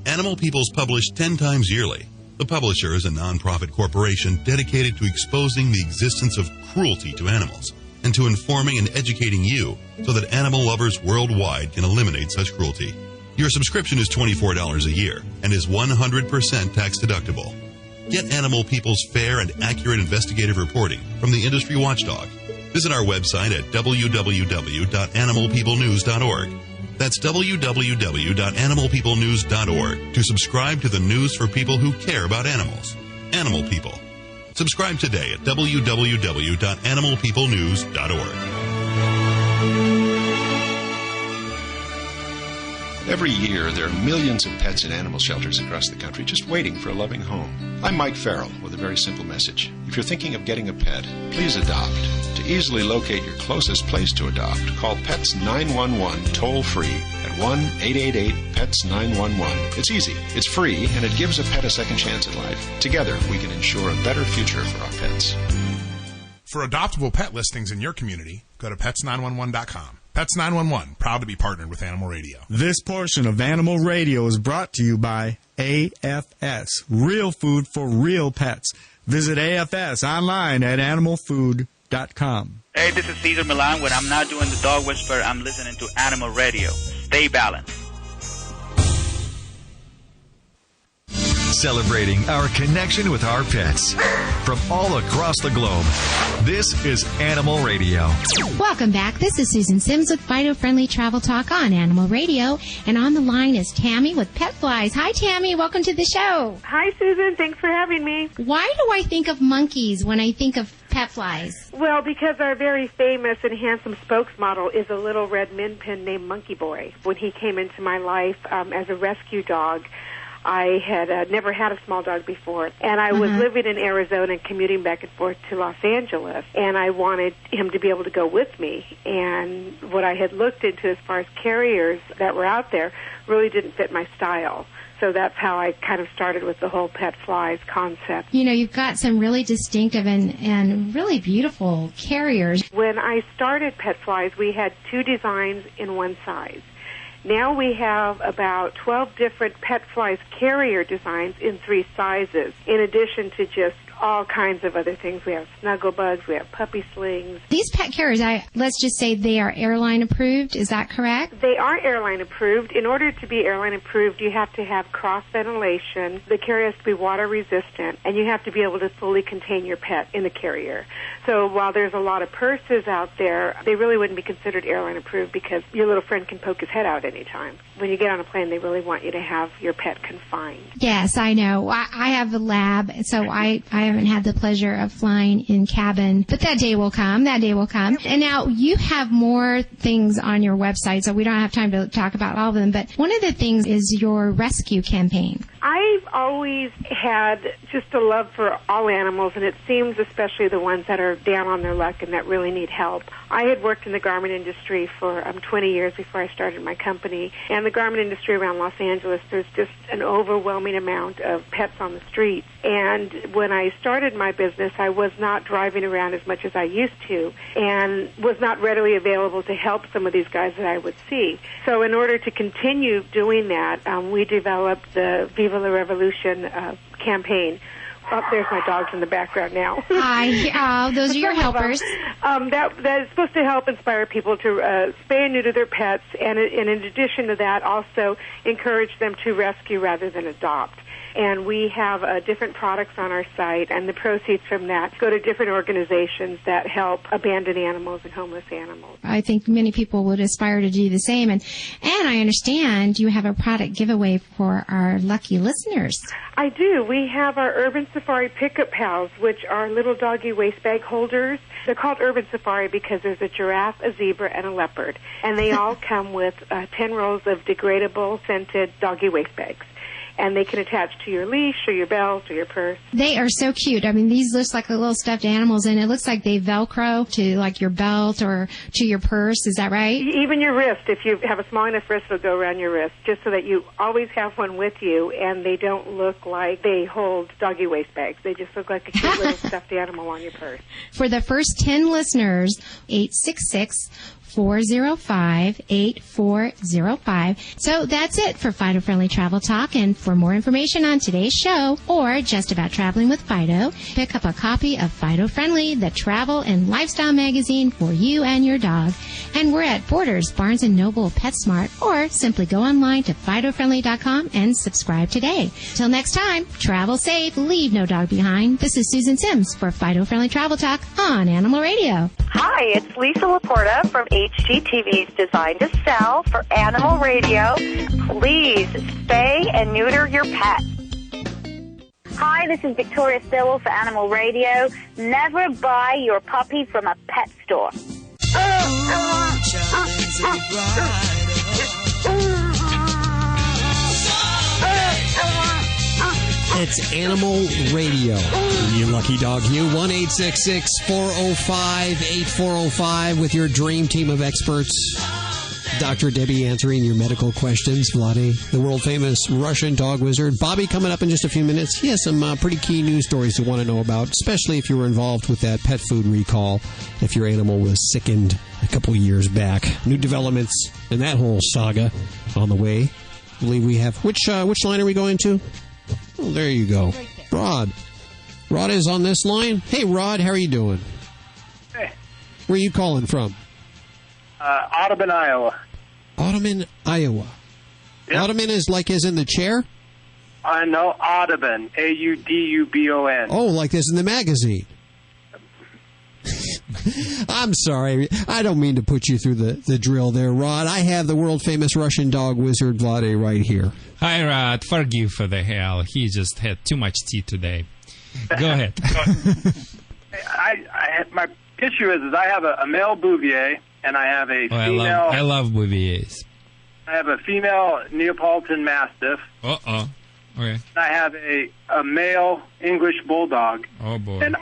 Animal People is published 10 times yearly. The publisher is a non-profit corporation dedicated to exposing the existence of cruelty to animals and to informing and educating you so that animal lovers worldwide can eliminate such cruelty. Your subscription is $24 a year and is 100% tax deductible. Get Animal People's fair and accurate investigative reporting from the industry watchdog. Visit our website at www.animalpeoplenews.org. That's www.animalpeoplenews.org to subscribe to the news for people who care about animals. Animal People. Subscribe today at www.animalpeoplenews.org. Every year, there are millions of pets in animal shelters across the country just waiting for a loving home. I'm Mike Farrell with a very simple message. If you're thinking of getting a pet, please adopt. To easily locate your closest place to adopt, call Pets 911 toll-free at 1-888-PETS-911. It's easy, it's free, and it gives a pet a second chance at life. Together, we can ensure a better future for our pets. For adoptable pet listings in your community, go to pets911.com. Pets 911, proud to be partnered with Animal Radio. This portion of Animal Radio is brought to you by AFS, real food for real pets. Visit AFS online at animalfood.com. Hey, this is Cesar Milan. When I'm not doing the dog whisper, I'm listening to Animal Radio. Stay balanced. Celebrating our connection with our pets from all across the globe. This is Animal Radio. Welcome back. This is Susan Sims with Fido Friendly Travel Talk on Animal Radio. And on the line is Tammy with Pet Flies. Hi, Tammy. Welcome to the show. Hi, Susan. Thanks for having me. Why do I think of monkeys when I think of pet flies? Well, because our very famous and handsome spokesmodel is a little red min pin named Monkey Boy. When he came into my life as a rescue dog, I had never had a small dog before, and I was living in Arizona and commuting back and forth to Los Angeles, and I wanted him to be able to go with me. And what I had looked into as far as carriers that were out there really didn't fit my style. So that's how I kind of started with the whole pet flies concept. You know, you've got some really distinctive and really beautiful carriers. When I started Pet Flies, we had 2 designs in one size. Now we have about 12 different Pet Flies carrier designs in 3 sizes, in addition to just all kinds of other things. We have snuggle bugs. We have puppy slings. These pet carriers, let's just say they are airline approved. Is that correct? They are airline approved. In order to be airline approved, you have to have cross ventilation. The carrier has to be water resistant, and you have to be able to fully contain your pet in the carrier. So while there's a lot of purses out there, they really wouldn't be considered airline approved because your little friend can poke his head out anytime. When you get on a plane, they really want you to have your pet confined. Yes, I know. I have a lab, so I haven't had the pleasure of flying in cabin, but that day will come. That day will come. And now you have more things on your website, so we don't have time to talk about all of them, but one of the things is your rescue campaign. I've always had just a love for all animals, and it seems especially the ones that are down on their luck and that really need help. I had worked in the garment industry for 20 years before I started my company, and the garment industry around Los Angeles, there's just an overwhelming amount of pets on the streets. And when I started my business, I was not driving around as much as I used to and was not readily available to help some of these guys that I would see. So in order to continue doing that, we developed the Viva la Revolution campaign. Oh, there's my dogs in the background now. Hi. Those are your helpers. That is supposed to help inspire people to spay and neuter their pets, and in addition to that, also encourage them to rescue rather than adopt. And we have different products on our site, and the proceeds from that go to different organizations that help abandoned animals and homeless animals. I think many people would aspire to do the same. And I understand you have a product giveaway for our lucky listeners. I do. We have our Urban Safari Pickup Pals, which are little doggy waste bag holders. They're called Urban Safari because there's a giraffe, a zebra, and a leopard. And they all come with 10 rolls of degradable, scented doggy waste bags. And they can attach to your leash or your belt or your purse. They are so cute. I mean, these look like little stuffed animals, and it looks like they Velcro to like your belt or to your purse. Is that right? Even your wrist. If you have a small enough wrist, it'll go around your wrist, just so that you always have one with you, and they don't look like they hold doggy waste bags. They just look like a cute little stuffed animal on your purse. For the first 10 listeners, 866-405-8405. So that's it for Fido Friendly Travel Talk. And for more information on today's show or just about traveling with Fido, pick up a copy of Fido Friendly, the travel and lifestyle magazine for you and your dog. And we're at Borders, Barnes & Noble, PetSmart, or simply go online to FidoFriendly.com and subscribe today. Till next time, travel safe, leave no dog behind. This is Susan Sims for Fido Friendly Travel Talk on Animal Radio. Hi, it's Lisa Laporta from HGTV's Design to Sell for Animal Radio. Please spay and neuter your pet. Hi, this is Victoria Stillwell for Animal Radio. Never buy your puppy from a pet store. It's Animal Radio. You lucky dog, you. 1-866-405-8405 with your dream team of experts. Dr. Debbie answering your medical questions. Vladae, the world-famous Russian dog wizard. Bobbie coming up in just a few minutes. He has some pretty key news stories to want to know about, especially if you were involved with that pet food recall, if your animal was sickened a couple years back. New developments in that whole saga on the way. I believe we have... Which line are we going to? Oh, there you go. Rod. Rod is on this line. Hey, Rod, how are you doing? Hey. Where are you calling from? Audubon, Iowa. Audubon, Iowa. Yep. Audubon is like as in the chair? No, Audubon. Audubon. Oh, like this in the magazine. I'm sorry. I don't mean to put you through the drill there, Rod. I have the world-famous Russian dog wizard, Vladae, right here. Hi, Rod. Forgive for the hell. He just had too much tea today. Go ahead. My issue is I have a male Bouvier, and I have a female... I love Bouviers. I have a female Neapolitan Mastiff. Uh-oh. Okay. I have a male English Bulldog. Oh, boy. And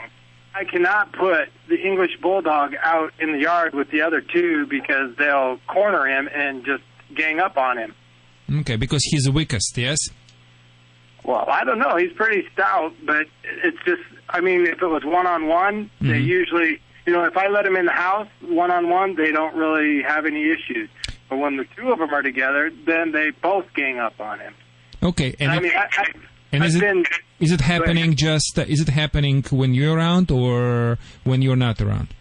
I cannot put the English Bulldog out in the yard with the other two because they'll corner him and just gang up on him. Okay, because he's the weakest, yes? Well, I don't know. He's pretty stout, but it's just, I mean, if it was one-on-one, they usually, if I let them in the house one-on-one, they don't really have any issues. But when the two of them are together, then they both gang up on him. Okay. And And is it happening is it happening when you're around or when you're not around?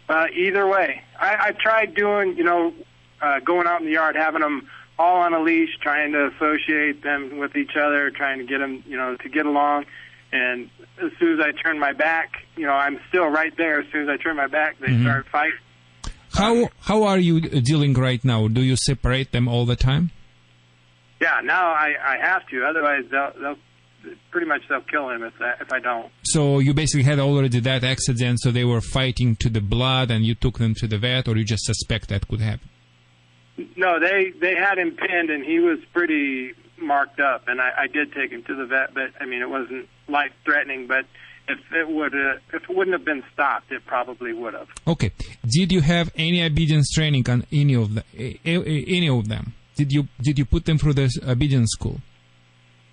Either way. I tried doing, going out in the yard, having them all on a leash, trying to associate them with each other, trying to get them, to get along. And as soon as I turn my back, I'm still right there. As soon as I turn my back, they start fighting. How are you dealing right now? Do you separate them all the time? Yeah, now I have to. Otherwise, they'll kill him if I don't. So you basically had already that accident, so they were fighting to the blood, and you took them to the vet, or you just suspect that could happen? No, they had him pinned, and he was pretty marked up, and I did take him to the vet, but it wasn't life-threatening, but if it wouldn't have been stopped, it probably would have. Okay. Did you have any obedience training on any of them? Did you put them through the obedience school?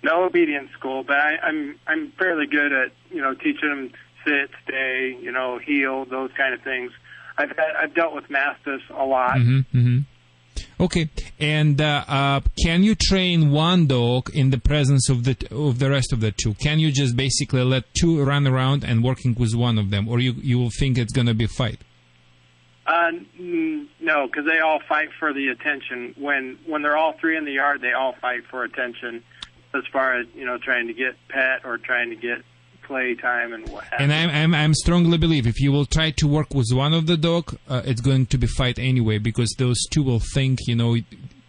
No obedience school, but I'm fairly good at teaching them sit, stay, heel, those kind of things. I've dealt with mastiffs a lot. Okay, and can you train one dog in the presence of the rest of the two? Can you just basically let two run around and working with one of them, or you will think it's going to be a fight? No, because they all fight for the attention. When they're all three in the yard, they all fight for attention. As far as trying to get pet or trying to get play time and what have you. And I'm strongly believe if you will try to work with one of the dog, it's going to be fight anyway, because those two will think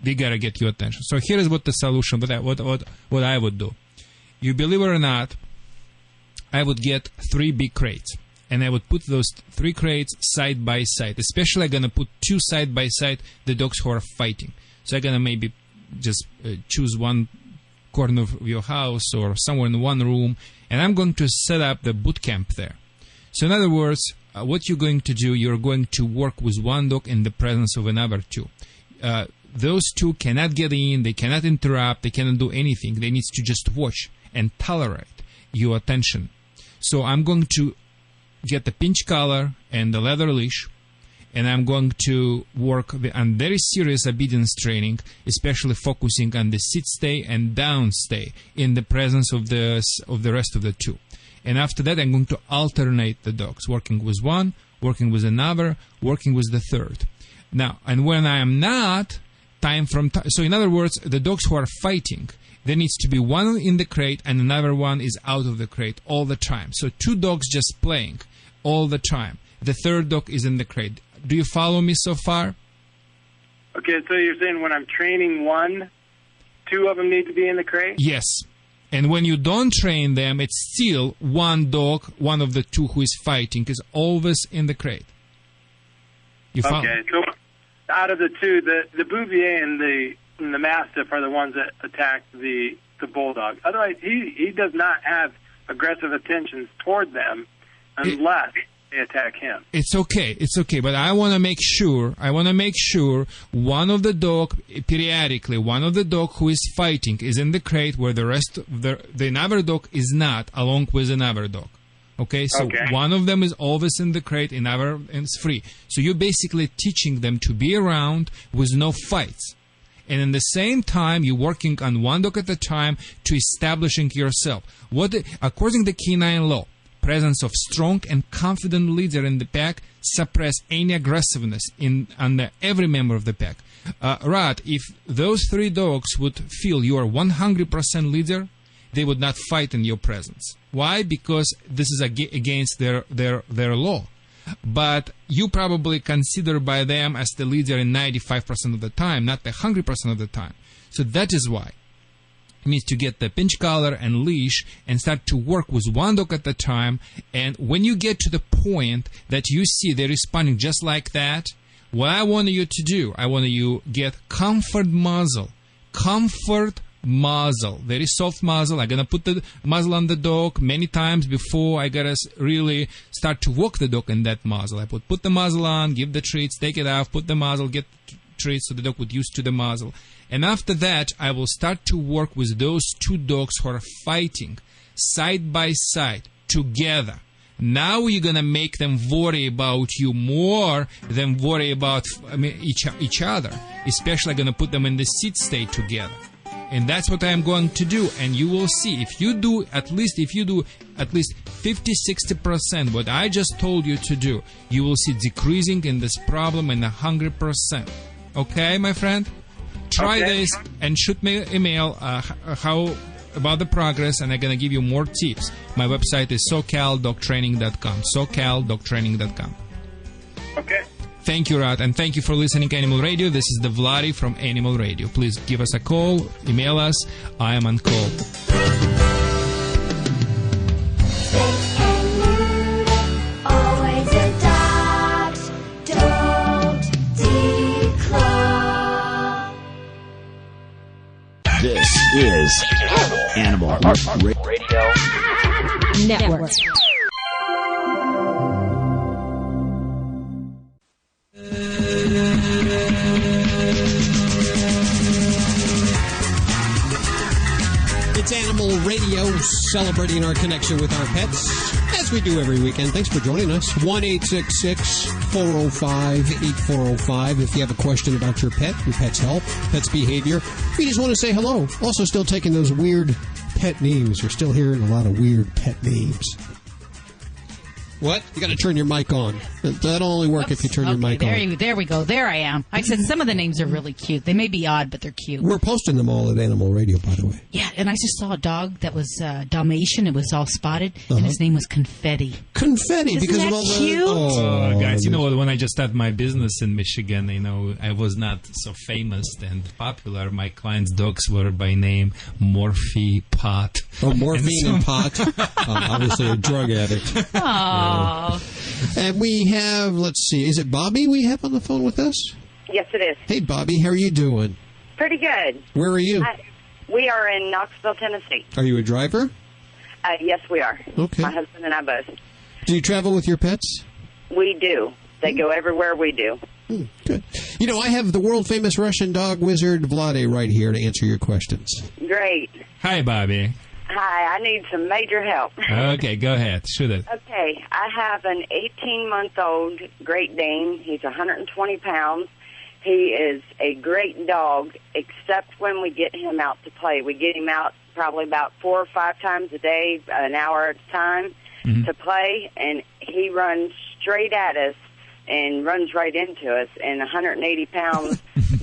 they gotta get your attention. So here is what the solution. What I would do. You believe it or not, I would get 3 big crates, and I would put those 3 crates side by side. Especially I'm gonna put 2 side by side the dogs who are fighting. So I'm gonna maybe just choose one corner of your house or somewhere in one room, and I'm going to set up the boot camp there. So in other words, what you're going to do, you're going to work with one dog in the presence of another 2. Those 2 cannot get in, they cannot interrupt, they cannot do anything. They need to just watch and tolerate your attention. So I'm going to get the pinch collar and the leather leash, and I'm going to work on very serious obedience training, especially focusing on the sit stay and down stay in the presence of the rest of the 2. And after that, I'm going to alternate the dogs, working with one, working with another, working with the third. Now, and when I am not, so in other words, the dogs who are fighting, there needs to be one in the crate and another one is out of the crate all the time. So 2 dogs just playing all the time. The third dog is in the crate. Do you follow me so far? Okay, so you're saying when I'm training one, 2 of them need to be in the crate? Yes. And when you don't train them, it's still one dog, one of the 2 who is fighting, is always in the crate. Okay, so out of the 2, the Bouvier and the Mastiff are the ones that attack the Bulldog. Otherwise, he does not have aggressive attentions toward them unless they attack him. It's okay, but I want to make sure one of the dog, periodically, one of the dog who is fighting is in the crate where the rest of the another dog is not, along with another dog. Okay, so one of them is always in the crate, another is free. So you're basically teaching them to be around with no fights. And in the same time, you're working on one dog at a time to establishing yourself. According to canine law, presence of strong and confident leader in the pack suppress any aggressiveness under every member of the pack. Rod, if those 3 dogs would feel you are 100% leader, they would not fight in your presence. Why? Because this is against their law. But you probably consider by them as the leader in 95% of the time, not the 100% of the time. So that is why. It means to get the pinch collar and leash and start to work with one dog at a time. And when you get to the point that you see they're responding just like that, what I want you to do, I want you to get comfort muzzle. Comfort muzzle. Very soft muzzle. I'm going to put the muzzle on the dog many times before I got to really start to walk the dog in that muzzle. I put the muzzle on, give the treats, take it off, put the muzzle, get the treats so the dog would used to the muzzle. And after that, I will start to work with those 2 dogs who are fighting side by side together. Now you're going to make them worry about you more than worry about each other. Especially going to put them in the sit state together. And that's what I am going to do. And you will see, if you do at least 50-60% what I just told you to do, you will see decreasing in this problem in 100%. Okay, my friend? Try this and shoot me an email how about the progress, and I'm going to give you more tips. My website is socaldogtraining.com. socaldogtraining.com. Okay. Thank you, Rod, and thank you for listening to Animal Radio. This is the Vladae from Animal Radio. Please give us a call, email us. I am on call. Always adopt, don't declaw. This is Animal Radio Network. It's Animal Radio, celebrating our connection with our pets, as we do every weekend. Thanks for joining us. 1-866-405-8405 if you have a question about your pet's health, pet's behavior, or you just want to say hello. Also still taking those weird pet names. You're still hearing a lot of weird pet names. What? You got to turn your mic on. That'll only work if you turn your mic on. There we go. There I am. I said some of the names are really cute. They may be odd, but they're cute. We're posting them all at Animal Radio, by the way. Yeah, and I just saw a dog that was Dalmatian. It was all spotted, and his name was Confetti. Confetti, Isn't because that of all the... cute? Oh, guys, you know what? When I just started my business in Michigan, I was not so famous and popular. My clients' dogs were by name Morphe, Pot. Oh, Morphine and Pot. Obviously a drug addict. Aww. And we have, let's see, is it Bobbie we have on the phone with us? Yes, it is. Hey, Bobbie, how are you doing? Pretty good. Where are you? We are in Knoxville, Tennessee. Are you a driver? Yes, we are. Okay. My husband and I both. Do you travel with your pets? We do. They go everywhere we do. Good. You know, I have the world-famous Russian dog wizard Vladae right here to answer your questions. Great. Hi, Bobbie. Hi, I need some major help. Okay, go ahead. Shoot it. Okay, I have an 18-month-old Great Dane. He's 120 pounds. He is a great dog, except when we get him out to play. We get him out probably about 4 or 5 times a day, an hour at a time, to play, and he runs straight at us and runs right into us. And 180 pounds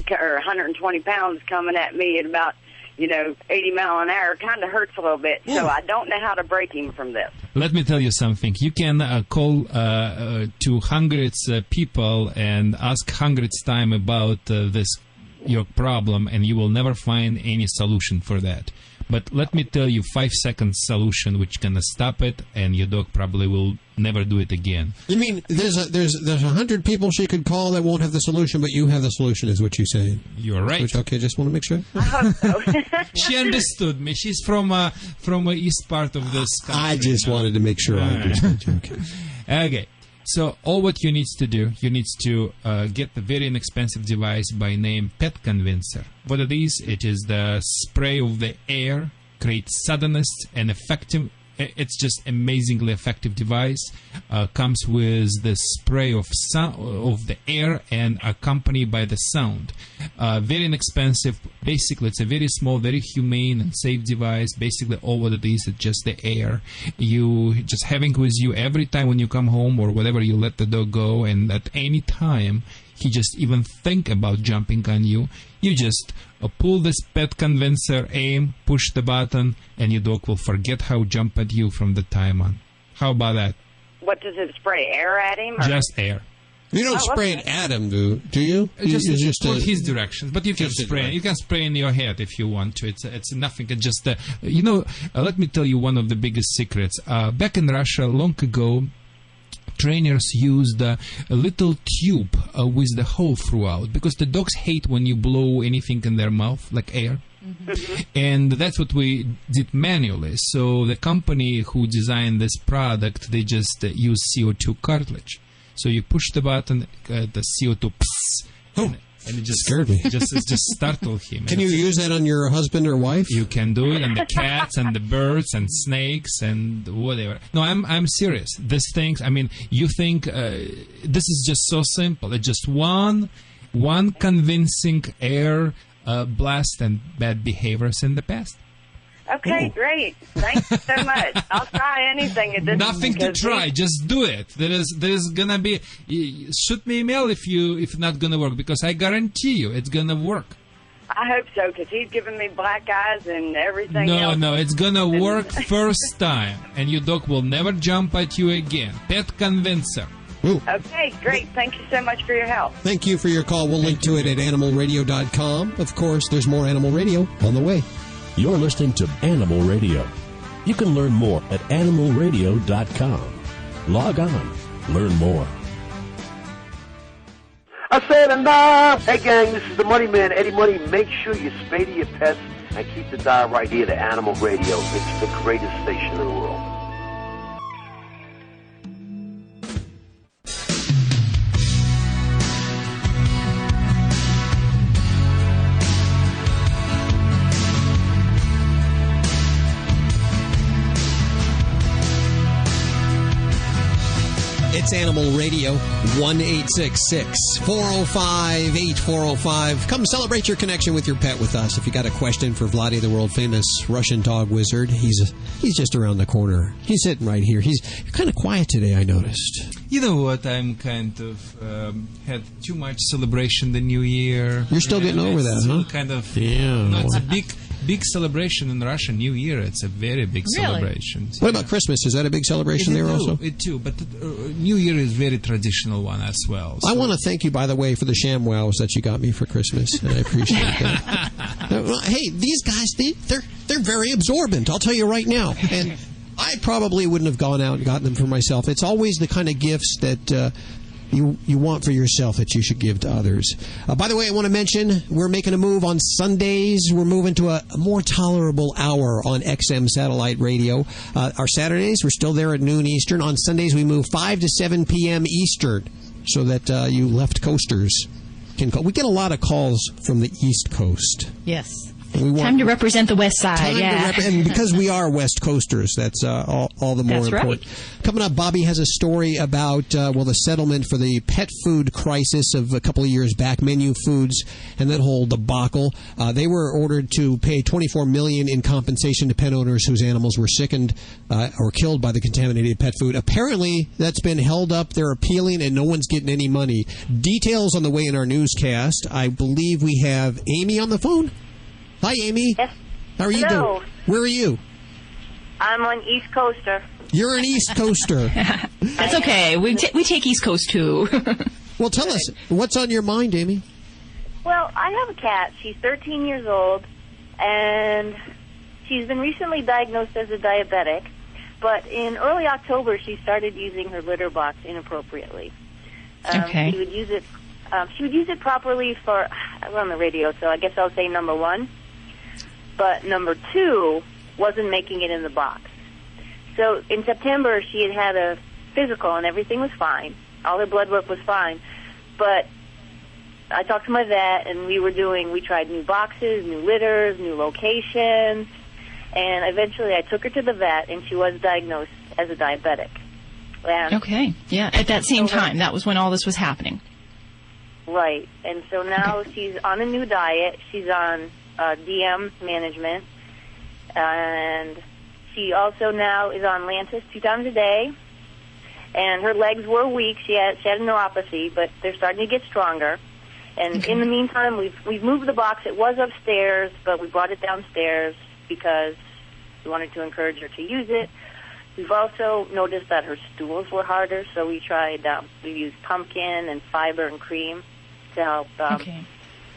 or 120 pounds coming at me at about 80 mile an hour kind of hurts a little bit, so I don't know how to break him from this. Let me tell you something. You can call to hundreds people and ask hundreds time about your problem, and you will never find any solution for that. But let me tell you 5-second solution which can stop it, and your dog probably will never do it again. You mean there's 100 people she could call that won't have the solution, but you have the solution, is what you're saying? You're right. Okay, just want to make sure. I hope so. She understood me. She's from east part of this country. I just wanted to make sure I understood you. Okay. So all what you need to do, you need to get a very inexpensive device by name Pet Convincer. What it is the spray of the air, creates suddenness and effective. It's just amazingly effective device. Comes with the spray of the air and accompanied by the sound. Very inexpensive. Basically, it's a very small, very humane and safe device. Basically, all what it is just the air. You just having with you every time when you come home or whatever you let the dog go, and at any time he just even think about jumping on you. You just pull this Pet Convincer, aim, push the button, and your dog will forget how to jump at you from the time on. How about that? What, does it spray air at him? Or? Just air. You don't spray it at him, do you? Just for his directions, but you can spray. You can spray in your head if you want to. It's nothing. It's just let me tell you one of the biggest secrets. Back in Russia, long ago, trainers used a little tube with the hole throughout, because the dogs hate when you blow anything in their mouth, like air. And that's what we did manually. So the company who designed this product, they just use CO2 cartridge. So you push the button, the CO2 and it just scared me. It just startled him. Can you use that on your husband or wife? You can do it on the cats and the birds and snakes and whatever. No, I'm serious. These things, I mean, you think this is just so simple. It's just one convincing air blessed and bad behaviors in the past. Okay, great. Thanks so much. I'll try anything at this. Nothing to try, just do it. There is gonna be. Shoot me email if it's not gonna work, because I guarantee you it's gonna work. I hope so, because he's giving me black eyes and everything else. No, it's gonna work first time, and your dog will never jump at you again. Pet convincer. Ooh. Okay, great. Thank you so much for your help. Thank you for your call. We'll link to it at animalradio.com. Of course, there's more Animal Radio on the way. You're listening to Animal Radio. You can learn more at animalradio.com. Log on. Learn more. I said enough! Hey gang, this is the Money Man, Eddie Money. Make sure you spay to your pets and keep the dial right here to Animal Radio. It's the greatest station in the world. It's Animal Radio, 1-866-405-8405. Come celebrate your connection with your pet with us. If you got a question for Vladae, the world-famous Russian dog wizard, he's just around the corner. He's sitting right here. You're kind of quiet today, I noticed. You know what? I'm kind of had too much celebration the New Year. You're still getting over that, huh? Kind of. Yeah. No, it's a big celebration in Russia. New Year, it's a very big celebration. What about Christmas? Is that a big celebration there also? It too, but New Year is very traditional one as well. So. I want to thank you, by the way, for the ShamWows that you got me for Christmas, and I appreciate that. Hey, these guys, they're very absorbent. I'll tell you right now, and I probably wouldn't have gone out and gotten them for myself. It's always the kind of gifts that you want for yourself that you should give to others. By the way, I want to mention we're making a move on Sundays. We're moving to a more tolerable hour on XM satellite radio. Our Saturdays, we're still there at noon Eastern. On Sundays, we move 5 to 7 p.m. Eastern so that you left coasters can call. We get a lot of calls from the East Coast. Yes. Time to represent the West Side. And because we are West Coasters, that's all the more important. Right. Coming up, Bobbie has a story about the settlement for the pet food crisis of a couple of years back, Menu Foods, and that whole debacle. They were ordered to pay $24 million in compensation to pet owners whose animals were sickened or killed by the contaminated pet food. Apparently, that's been held up. They're appealing, and no one's getting any money. Details on the way in our newscast. I believe we have Amy on the phone. Hi, Amy. Yes. How are you doing? Where are you? I'm an East Coaster. You're an East Coaster. That's okay. We take East Coast, too. Well, tell us, what's on your mind, Amy? Well, I have a cat. She's 13 years old, and she's been recently diagnosed as a diabetic. But in early October, she started using her litter box inappropriately. Okay. She would use it properly for, we're on the radio, so I guess I'll say number one. But number two wasn't making it in the box. So in September, she had a physical, and everything was fine. All her blood work was fine. But I talked to my vet, and we tried new boxes, new litters, new locations, and eventually I took her to the vet, and she was diagnosed as a diabetic. And okay. Yeah, at that same time. That was when all this was happening. Right, and so now she's on a new diet. She's on DM management, and she also now is on Lantus 2 times a day, and her legs were weak. She had a neuropathy, but they're starting to get stronger. And in the meantime, we've moved the box. It was upstairs, but we brought it downstairs because we wanted to encourage her to use it. We've also noticed that her stools were harder, so we tried, we used pumpkin and fiber and cream to help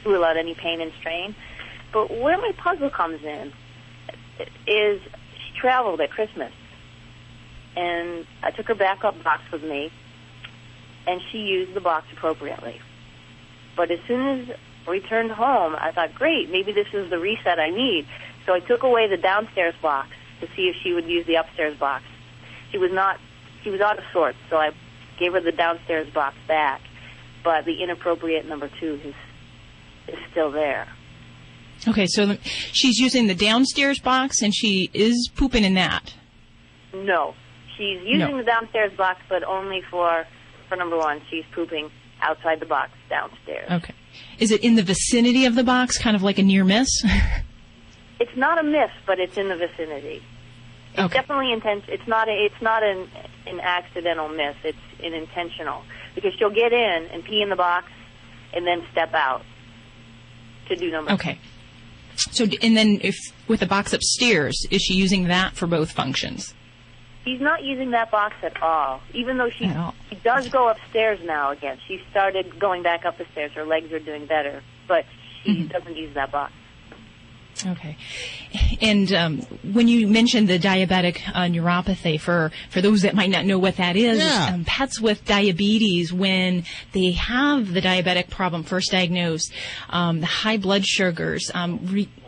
rule out any pain and strain. But where my puzzle comes in is she traveled at Christmas, and I took her backup box with me, and she used the box appropriately. But as soon as I returned home, I thought, great, maybe this is the reset I need. So I took away the downstairs box to see if she would use the upstairs box. She was out of sorts, so I gave her the downstairs box back. But the inappropriate number 2 is still there. Okay, so she's using the downstairs box, and she is pooping in that. No, she's using the downstairs box, but only for number 1. She's pooping outside the box downstairs. Okay. Is it in the vicinity of the box, kind of like a near miss? It's not a miss, but it's in the vicinity. It's definitely It's not an accidental miss. It's an intentional, because she'll get in and pee in the box and then step out to do number. Okay. So, and then if with the box upstairs, is she using that for both functions? She's not using that box at all, even though she does go upstairs now again. She started going back up the stairs. Her legs are doing better, but she doesn't use that box. Okay. And when you mentioned the diabetic neuropathy, for those that might not know what that is, pets with diabetes, when they have the diabetic problem first diagnosed, the high blood sugars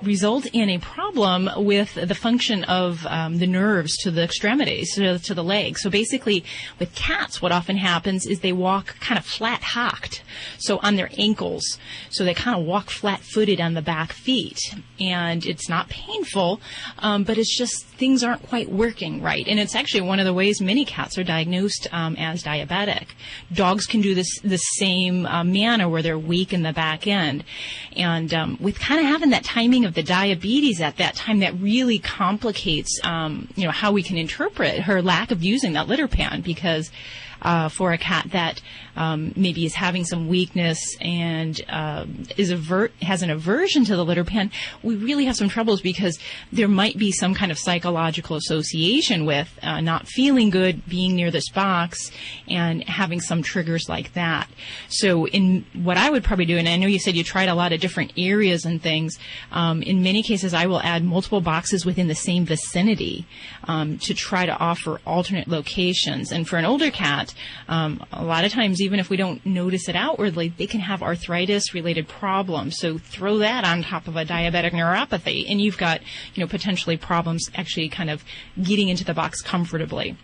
result in a problem with the function of the nerves to the extremities, to the legs. So basically, with cats, what often happens is they walk kind of flat-hocked, so on their ankles. So they kind of walk flat-footed on the back feet. And it's not painful, but it's just things aren't quite working right. And it's actually one of the ways many cats are diagnosed as diabetic. Dogs can do this the same manner, where they're weak in the back end. And with kind of having that timing of the diabetes at that time, that really complicates how we can interpret her lack of using that litter pan, because for a cat that maybe is having some weakness and has an aversion to the litter pan, we really have some troubles, because there might be some kind of psychological association with not feeling good being near this box and having some triggers like that. So in what I would probably do, and I know you said you tried a lot of different areas and things, in many cases I will add multiple boxes within the same vicinity to try to offer alternate locations. And for an older cat, a lot of times, even if we don't notice it outwardly, they can have arthritis-related problems. So throw that on top of a diabetic neuropathy, and you've got, potentially problems actually kind of getting into the box comfortably.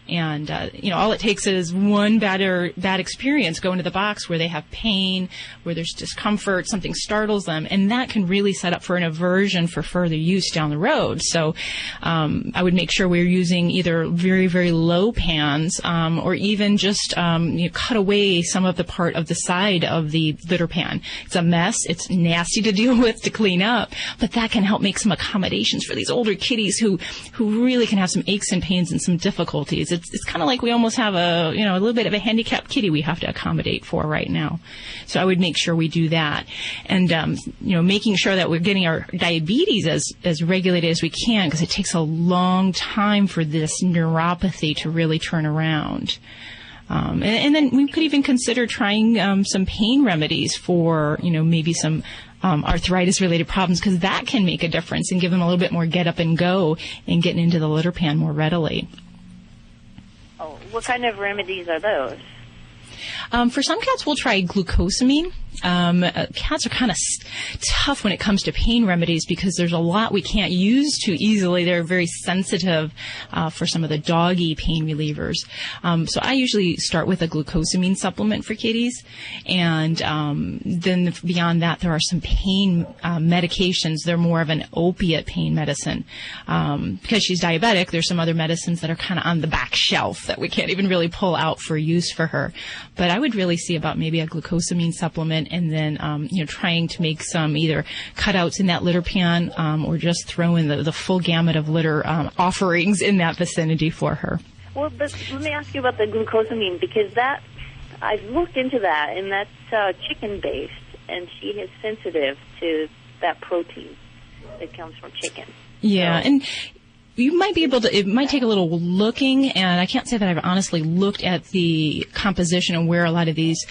And, all it takes is one bad experience going to the box where they have pain, where there's discomfort, something startles them, and that can really set up for an aversion for further use down the road. So I would make sure we're using either very, very low pans or even just cut away some of the part of the side of the litter pan. It's a mess. It's nasty to deal with, to clean up, but that can help make some accommodations for these older kitties who really can have some aches and pains and some difficulties. It's kind of like we almost have a little bit of a handicapped kitty we have to accommodate for right now. So I would make sure we do that, and making sure that we're getting our diabetes as regulated as we can, because it takes a long time for this neuropathy to really turn around. And then we could even consider trying some pain remedies for maybe some arthritis-related problems, because that can make a difference and give them a little bit more get up and go and getting into the litter pan more readily. Oh, what kind of remedies are those? For some cats, we'll try glucosamine. Cats are kind of tough when it comes to pain remedies, because there's a lot we can't use too easily. They're very sensitive for some of the doggy pain relievers. So I usually start with a glucosamine supplement for kitties, and then beyond that, there are some pain medications. They're more of an opiate pain medicine. Because she's diabetic, there's some other medicines that are kind of on the back shelf that we can't even really pull out for use for her. But I would really see about maybe a glucosamine supplement, and then trying to make some either cutouts in that litter pan or just throw in the full gamut of litter offerings in that vicinity for her. Well, but let me ask you about the glucosamine, because I've looked into that, and that's chicken-based, and she is sensitive to that protein that comes from chicken. Yeah, so, and you might be able to, it might take a little looking, and I can't say that I've honestly looked at the composition and where a lot of these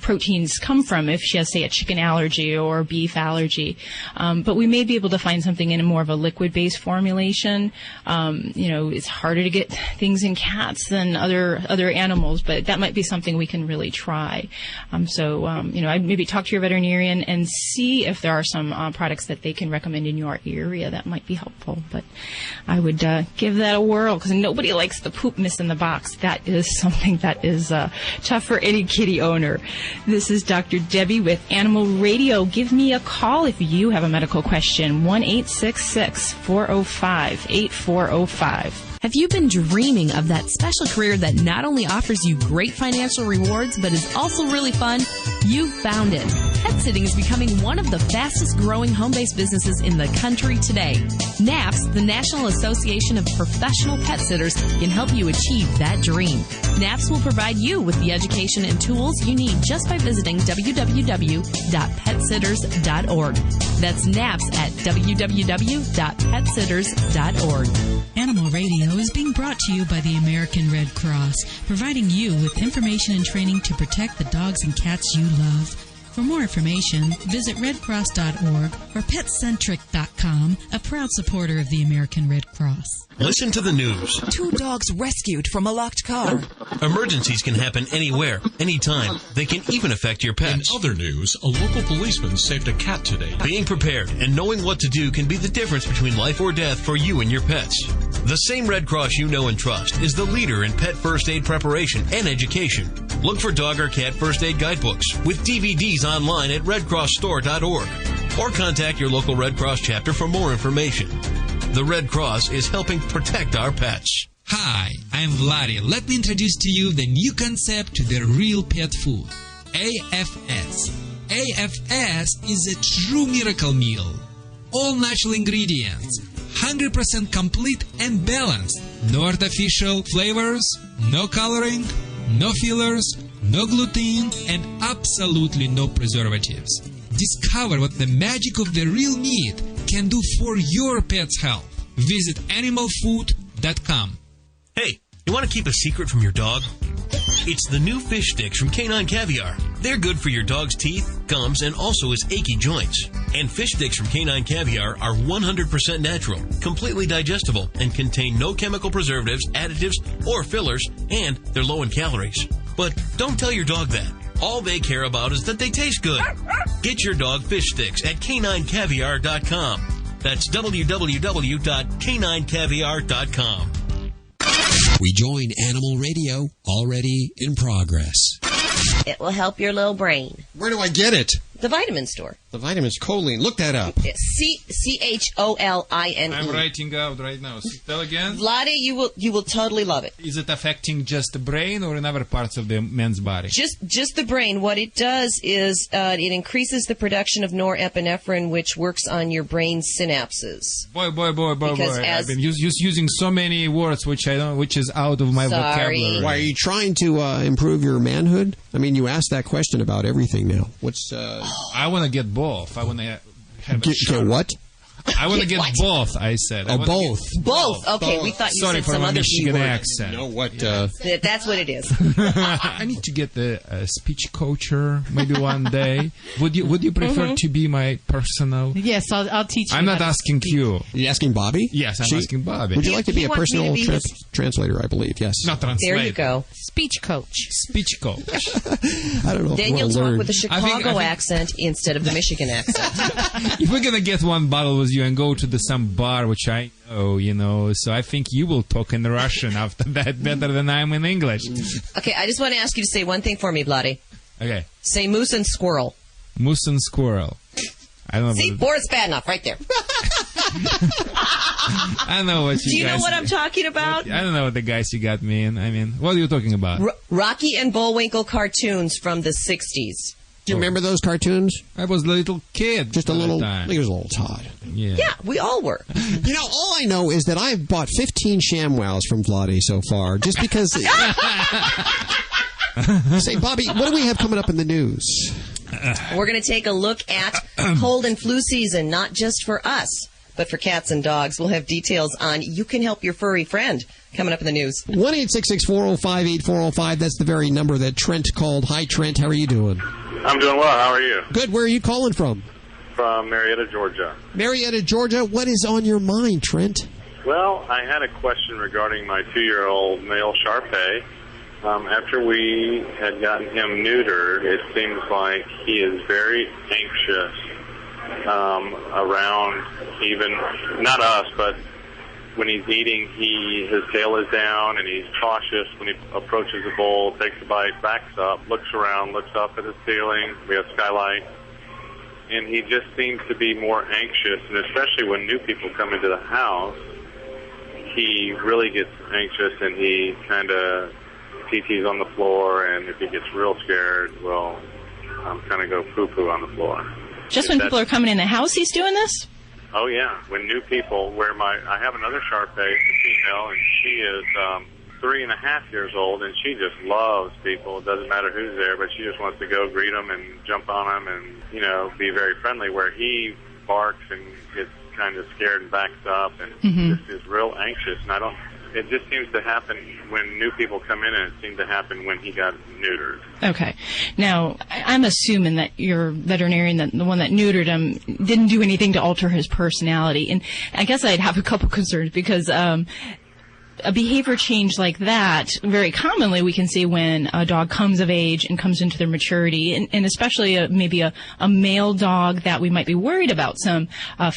proteins come from, if she has, say, a chicken allergy or a beef allergy. But we may be able to find something in a more of a liquid-based formulation. It's harder to get things in cats than other animals, but that might be something we can really try. I'd maybe talk to your veterinarian and see if there are some products that they can recommend in your area that might be helpful. But I would give that a whirl, because nobody likes the poop mist in the box. That is something that is tough for any kitty owner. This is Dr. Debbie with Animal Radio. Give me a call if you have a medical question. 1-866-405-8405. Have you been dreaming of that special career that not only offers you great financial rewards, but is also really fun? You've found it. Pet sitting is becoming one of the fastest growing home-based businesses in the country today. NAPS, the National Association of Professional Pet Sitters, can help you achieve that dream. NAPS will provide you with the education and tools you need just by visiting www.petsitters.org. That's NAPS at www.petsitters.org. Animal Radio is being brought to you by the American Red Cross, providing you with information and training to protect the dogs and cats you love. For more information, visit redcross.org or petcentric.com, a proud supporter of the American Red Cross. Listen to the news. 2 dogs rescued from a locked car. Emergencies can happen anywhere, anytime. They can even affect your pets. In other news, a local policeman saved a cat today. Being prepared and knowing what to do can be the difference between life or death for you and your pets. The same Red Cross you know and trust is the leader in pet first aid preparation and education. Look for dog or cat first aid guidebooks with DVDs online at redcrossstore.org or contact your local Red Cross chapter for more information. The Red Cross is helping protect our pets. Hi, I'm Vladae. Let me introduce to you the new concept to the real pet food, AFS. AFS is a true miracle meal. All natural ingredients, 100% complete and balanced. No artificial flavors, no coloring, no fillers, no gluten, and absolutely no preservatives. Discover what the magic of the real meat can do for your pet's health. Visit animalfood.com. Hey, you want to keep a secret from your dog? It's the new fish sticks from Canine Caviar. They're good for your dog's teeth, gums, and also his achy joints. And fish sticks from Canine Caviar are 100% natural, completely digestible, and contain no chemical preservatives, additives, or fillers, and they're low in calories. But don't tell your dog that. All they care about is that they taste good. Get your dog fish sticks at caninecaviar.com. That's www.caninecaviar.com. We join Animal Radio, already in progress. It will help your little brain. Where do I get it? The vitamin store. The vitamins, choline. Look that up. CHOLINE. I'm writing out right now. Spell again. Vladae, you will totally love it. Is it affecting just the brain or in other parts of the man's body? Just the brain. What it does is it increases the production of norepinephrine, which works on your brain synapses. Boy. I've been using so many words which is out of my vocabulary. Why, are you trying to improve your manhood? I mean, you asked that question about everything now. What's I want to get both. I want to have get what? I want to get both, I said. Both. Both. Okay, we thought you Sorry said for some my other Michigan B word. accent. You know what? That's what it is. I need to get the speech coacher maybe one day. Would you prefer to be my personal? Yes, I'll teach you. I'm not asking you. Are you asking Bobbie? Yes, I'm asking Bobbie. Would you like to be a personal translator, I believe? Yes. Not translator. There you go. Speech coach. Speech coach. I don't know if Then you'll we'll talk learn. with a Chicago accent instead of the Michigan accent. If we're going to get one bottle with you and go to some bar, which I know, so I think you will talk in Russian after that better than I'm in English. Okay, I just want to ask you to say one thing for me, Vladae. Okay. Say moose and squirrel. Moose and squirrel. I don't know. See, four is bad enough right there. I don't know what you guys... Do you know what I'm talking about? I don't know what the guys you got me in. I mean, what are you talking about? Rocky and Bullwinkle cartoons from the 60s. Do you remember those cartoons? I was a little kid. Just a little... I think it was a little Todd. Yeah, we all were. You know, all I know is that I've bought 15 ShamWows from Vladae so far, just because... Say, Bobbie, what do we have coming up in the news? We're going to take a look at cold and flu season, not just for us, but for cats and dogs. We'll have details on You Can Help Your Furry Friend coming up in the news. 1-866-405-8405. That's the very number that Trent called. Hi, Trent. How are you doing? I'm doing well. How are you? Good. Where are you calling from? From Marietta, Georgia. Marietta, Georgia. What is on your mind, Trent? Well, I had a question regarding my 2-year-old male Shar-Pei. After we had gotten him neutered, it seems like he is very anxious around even, not us, but when he's eating, his tail is down, and he's cautious when he approaches a bowl, takes a bite, backs up, looks around, looks up at the ceiling. We have skylight. And he just seems to be more anxious, and especially when new people come into the house, he really gets anxious, and he kind of TT's on the floor, and if he gets real scared, well, kind of go poo-poo on the floor. Just when people are coming in the house, he's doing this? Oh, yeah. When new people, I have another Shar-Pei, a female, and she is 3.5 years old, and she just loves people. It doesn't matter who's there, but she just wants to go greet them and jump on them and, be very friendly, where he barks and gets kind of scared and backs up and just is real anxious. And it just seems to happen when new people come in, and it seemed to happen when he got neutered. Okay. Now, I'm assuming that your veterinarian, the one that neutered him, didn't do anything to alter his personality. And I guess I'd have a couple concerns because a behavior change like that, very commonly we can see when a dog comes of age and comes into their maturity, and especially maybe a male dog that we might be worried about some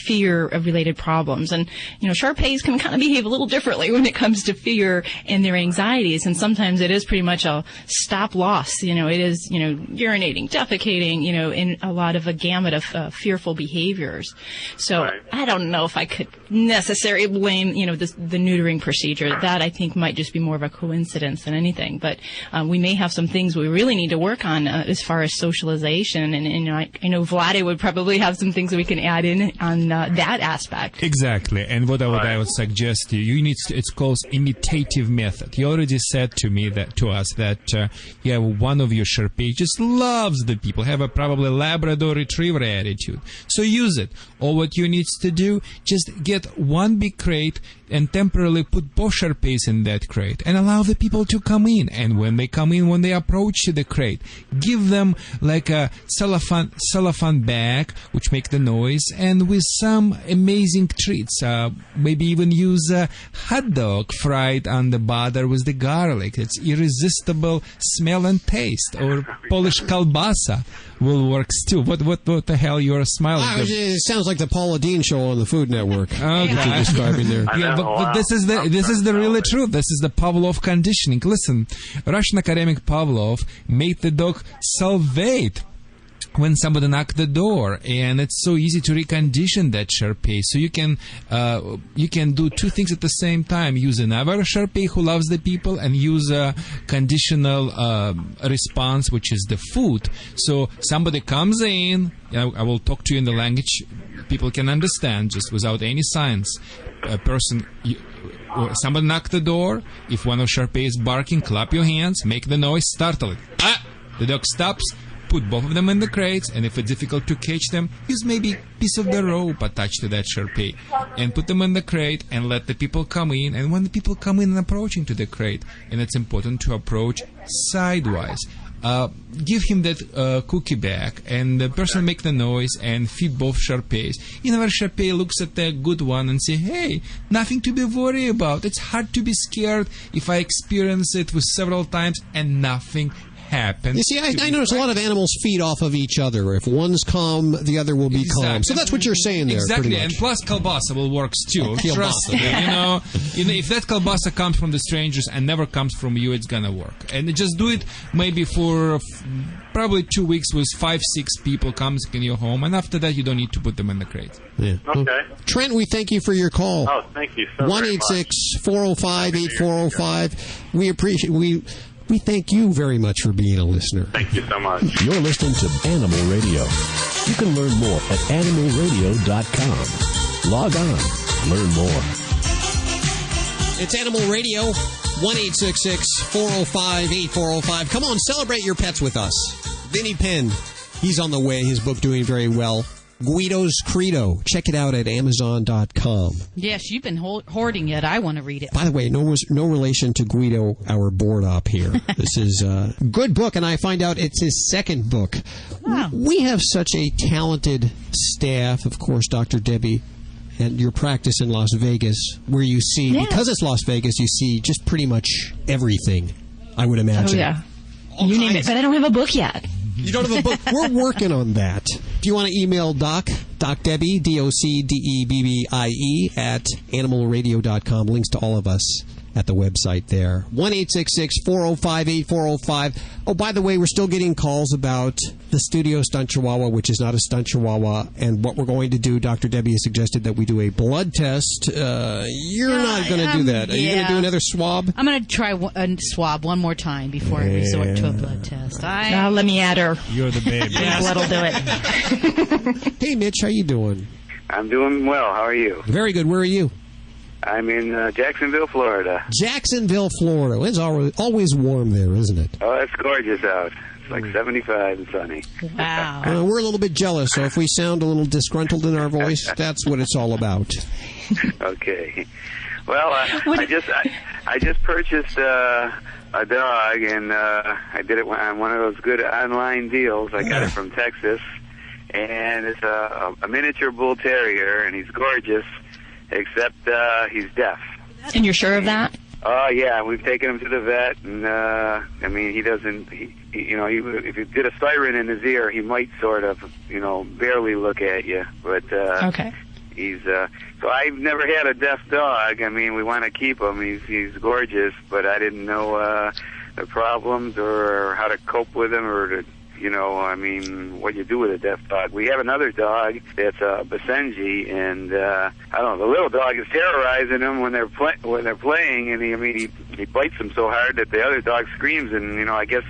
fear-related problems. And, Shar-Peis can kind of behave a little differently when it comes to fear and their anxieties, and sometimes it is pretty much a stop-loss. It is, urinating, defecating, in a lot of a gamut of fearful behaviors. So right. I don't know if I could necessarily blame, the neutering procedure. That, I think, might just be more of a coincidence than anything. But we may have some things we really need to work on as far as socialization. And I know Vladae would probably have some things that we can add in on that aspect. Exactly. And what I would suggest to you, it's called imitative method. You already said to us that you have one of your Shar-Pei just loves the people, have a probably Labrador Retriever attitude. So use it. All what you need to do, just get one big crate and temporarily put both Shar-Peis in that crate and allow the people to come in. And when they come in, when they approach the crate, give them like a cellophane bag, which make the noise, and with some amazing treats. Maybe even use a hot dog fried on the butter with the garlic. It's irresistible smell and taste. Or Polish kielbasa will work too. What the hell you're smiling? It sounds like the Paula Dean show on the Food Network. Okay. That you're describing there. Yeah, but this is the really truth. This is the Pavlov conditioning. Listen, Russian academic Pavlov made the dog salivate when somebody knocked the door, and it's so easy to recondition that Shar-Pei. So you can do two things at the same time: use another Shar-Pei who loves the people, and use a conditional response, which is the food. So somebody comes in, I will talk to you in the language people can understand, just without any science. Somebody knock the door. If one of Shar-Pei is barking, clap your hands, make the noise, startle it. The dog stops. Put both of them in the crates, and if it's difficult to catch them, use maybe a piece of the rope attached to that Shar-Pei, and put them in the crate and let the people come in. And when the people come in and approaching to the crate, and it's important to approach sidewise, give him that cookie bag, and the person make the noise and feed both Shar-Peis. Our Shar-Pei looks at the good one and say, hey, nothing to be worried about. It's hard to be scared if I experience it with several times and nothing happen. You see, I notice a lot of animals feed off of each other. If one's calm, the other will be calm. So that's what you're saying there. Exactly, and plus kielbasa will work too. Trust me. If that kielbasa comes from the strangers and never comes from you, it's gonna work. And just do it maybe for probably 2 weeks with 5-6 people comes in your home, and after that you don't need to put them in the crate. Yeah. Okay. Trent, we thank you for your call. Oh, thank you so very much. 1-866-405-8405. We appreciate We thank you very much for being a listener. Thank you so much. You're listening to Animal Radio. You can learn more at animalradio.com. Log on. Learn more. It's Animal Radio. 1-866-405-8405. Come on, celebrate your pets with us. Vinny Penn, he's on the way. His book doing very well. Guido's Credo. Check it out at Amazon.com. Yes, you've been hoarding it. I want to read it. By the way, no relation to Guido, our board op here. This is a good book, and I find out it's his second book. Wow. We have such a talented staff, of course, Dr. Debbie, and your practice in Las Vegas, where you see, because it's Las Vegas, you see just pretty much everything, I would imagine. Oh, yeah. You name it, but I don't have a book yet. You don't have a book? We're working on that. Do you want to email Doc? Doc Debbie, DOCDEBBIE, at animalradio.com. Links to all of us at the website there. 1-866-405-8405. Oh, by the way, we're still getting calls about the studio stunt chihuahua, which is not a stunt chihuahua. And what we're going to do, Dr. Debbie has suggested that we do a blood test. You're not going to do that. Are you going to do another swab? I'm going to try a swab one more time before I resort to a blood test. Now let me add her. You're the baby. Blood'll do it. Hey, Mitch, how you doing? I'm doing well. How are you? Very good. Where are you? I'm in Jacksonville, Florida. Jacksonville, Florida. It's always warm there, isn't it? Oh, it's gorgeous out. It's like 75 and sunny. Wow. We're a little bit jealous, so if we sound a little disgruntled in our voice, that's what it's all about. Okay. Well, I just purchased a dog, and I did it on one of those good online deals. I got it from Texas, and it's a miniature bull terrier, and he's gorgeous. Except he's deaf. And you're sure of that? Oh, yeah. We've taken him to the vet, and, I mean, he doesn't, if you did a siren in his ear, he might sort of, barely look at you. But okay. He's, so I've never had a deaf dog. I mean, we want to keep him. He's gorgeous, but I didn't know the problems or how to cope with him or to, what you do with a deaf dog. We have another dog that's a Basenji, and I don't know, the little dog is terrorizing him when they're playing, and he bites him so hard that the other dog screams, and I guess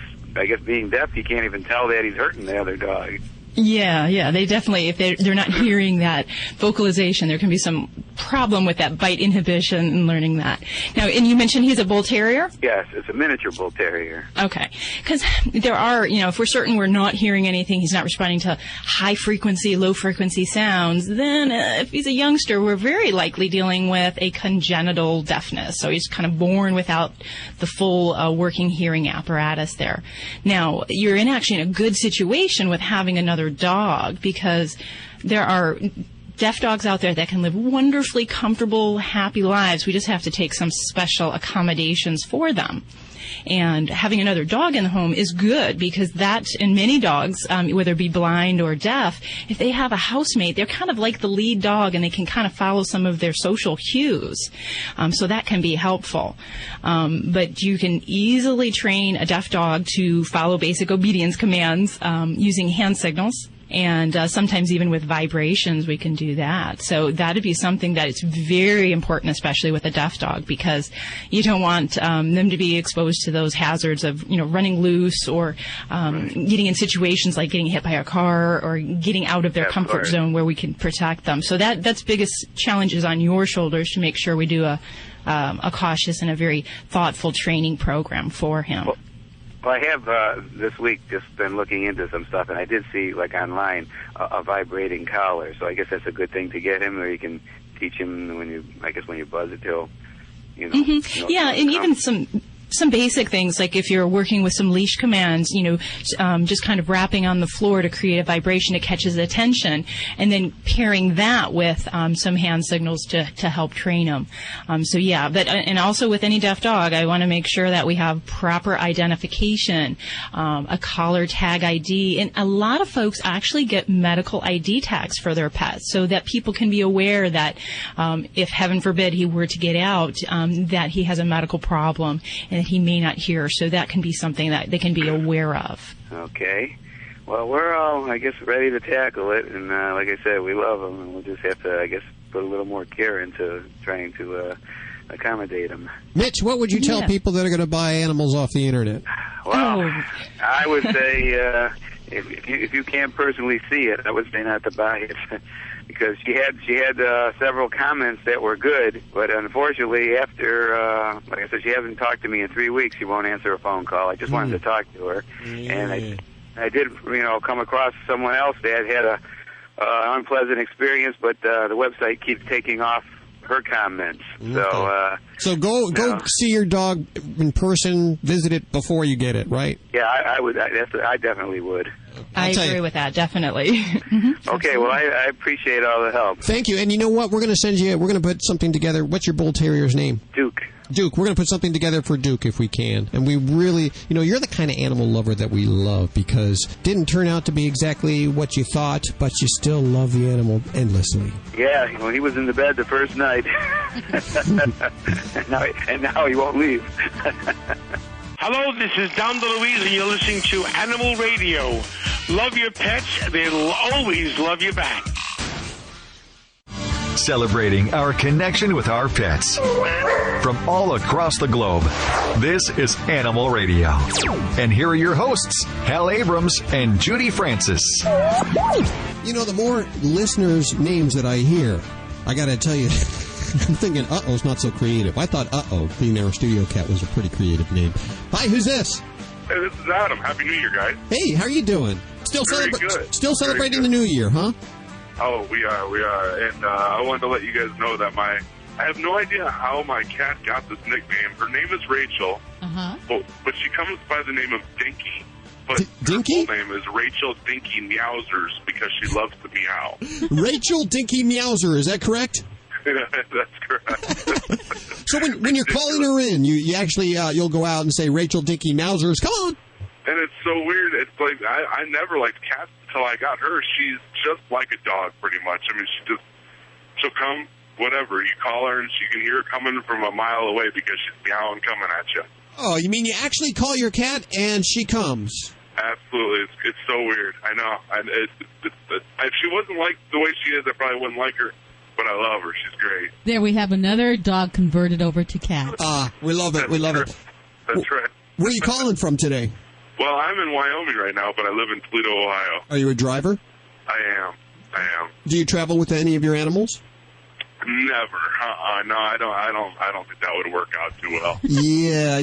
being deaf, he can't even tell that he's hurting the other dog. Yeah, they definitely, if they're not hearing that vocalization, there can be some problem with that bite inhibition and learning that. Now, and you mentioned he's a bull terrier? Yes, it's a miniature bull terrier. Okay, because there are, if we're certain we're not hearing anything, he's not responding to high frequency, low frequency sounds, then if he's a youngster, we're very likely dealing with a congenital deafness. So he's kind of born without the full working hearing apparatus there. Now, you're actually in a good situation with having another dog, because there are deaf dogs out there that can live wonderfully comfortable, happy lives. We just have to take some special accommodations for them. And having another dog in the home is good, because that, in many dogs, whether it be blind or deaf, if they have a housemate, they're kind of like the lead dog, and they can kind of follow some of their social cues. So that can be helpful. But you can easily train a deaf dog to follow basic obedience commands using hand signals. And sometimes even with vibrations, we can do that. So that would be something that is very important, especially with a deaf dog, because you don't want them to be exposed to those hazards of, running loose or getting in situations like getting hit by a car or getting out of their comfort zone where we can protect them. So that's biggest challenges on your shoulders to make sure we do a cautious and a very thoughtful training program for him. Well, I have this week just been looking into some stuff, and I did see, like online, a vibrating collar. So I guess that's a good thing to get him, or you can teach him when you buzz it till, Yeah, and even some basic things, like if you're working with some leash commands, just kind of rapping on the floor to create a vibration that catches attention, and then pairing that with some hand signals to help train them. And also with any deaf dog, I want to make sure that we have proper identification, a collar tag ID, and a lot of folks actually get medical ID tags for their pets, so that people can be aware that if, heaven forbid, he were to get out, that he has a medical problem and that he may not hear. So that can be something that they can be aware of. Okay. Well, we're all, I guess, ready to tackle it. And like I said, we love them. And we'll just have to, I guess, put a little more care into trying to accommodate them. Mitch, what would you tell people that are going to buy animals off the Internet? Well, I would say if you can't personally see it, I would say not to buy it. Because she had several comments that were good, but unfortunately, after like I said, she hasn't talked to me in 3 weeks. She won't answer a phone call. I just wanted to talk to her, and I did come across someone else that had a unpleasant experience, but the website keeps taking off her comments. So go see your dog in person, visit it before you get it, right? Yeah, I would. I definitely would. I agree with that, definitely. Okay, well, I appreciate all the help. Thank you. And you know what? We're going to put something together. What's your bull terrier's name? Duke. Duke, we're going to put something together for Duke if we can. And we really, you're the kind of animal lover that we love because it didn't turn out to be exactly what you thought, but you still love the animal endlessly. Yeah, well, he was in the bed the first night. and now he won't leave. Hello, this is Dom DeLuise, and you're listening to Animal Radio. Love your pets, they'll always love you back. Celebrating our connection with our pets. From all across the globe, this is Animal Radio. And here are your hosts, Hal Abrams and Judy Francis. The more listeners' names that I hear, I got to tell you, I'm thinking Uh-oh's not so creative. I thought Uh-oh, being our studio cat, was a pretty creative name. Hi, who's this? Hey, this is Adam. Happy New Year, guys. Hey, how are you doing? Still celebrating the New Year, huh? Oh, we are. And I wanted to let you guys know that I have no idea how my cat got this nickname. Her name is Rachel, but she comes by the name of Dinky. But Dinky? her full name is Rachel Dinky Meowsers because she loves to meow. Rachel Dinky Meowser, is that correct? That's correct. So when you're calling her in, you actually you'll go out and say, Rachel Dinky Meowsers, come on. And it's so weird. It's like I never liked cats until I got her. She's just like a dog, pretty much. I mean, she'll come, whatever. You call her, and she can hear her coming from a mile away because she's meowing coming at you. Oh, you mean you actually call your cat and she comes? Absolutely. It's so weird. I know. If she wasn't like the way she is, I probably wouldn't like her. But I love her. She's great. There we have another dog converted over to cat. We love it. We love it. That's right. Where are you calling from today? Well, I'm in Wyoming right now, but I live in Toledo, Ohio. Are you a driver? I am. Do you travel with any of your animals? Never. No, I don't think that would work out too well. Yeah.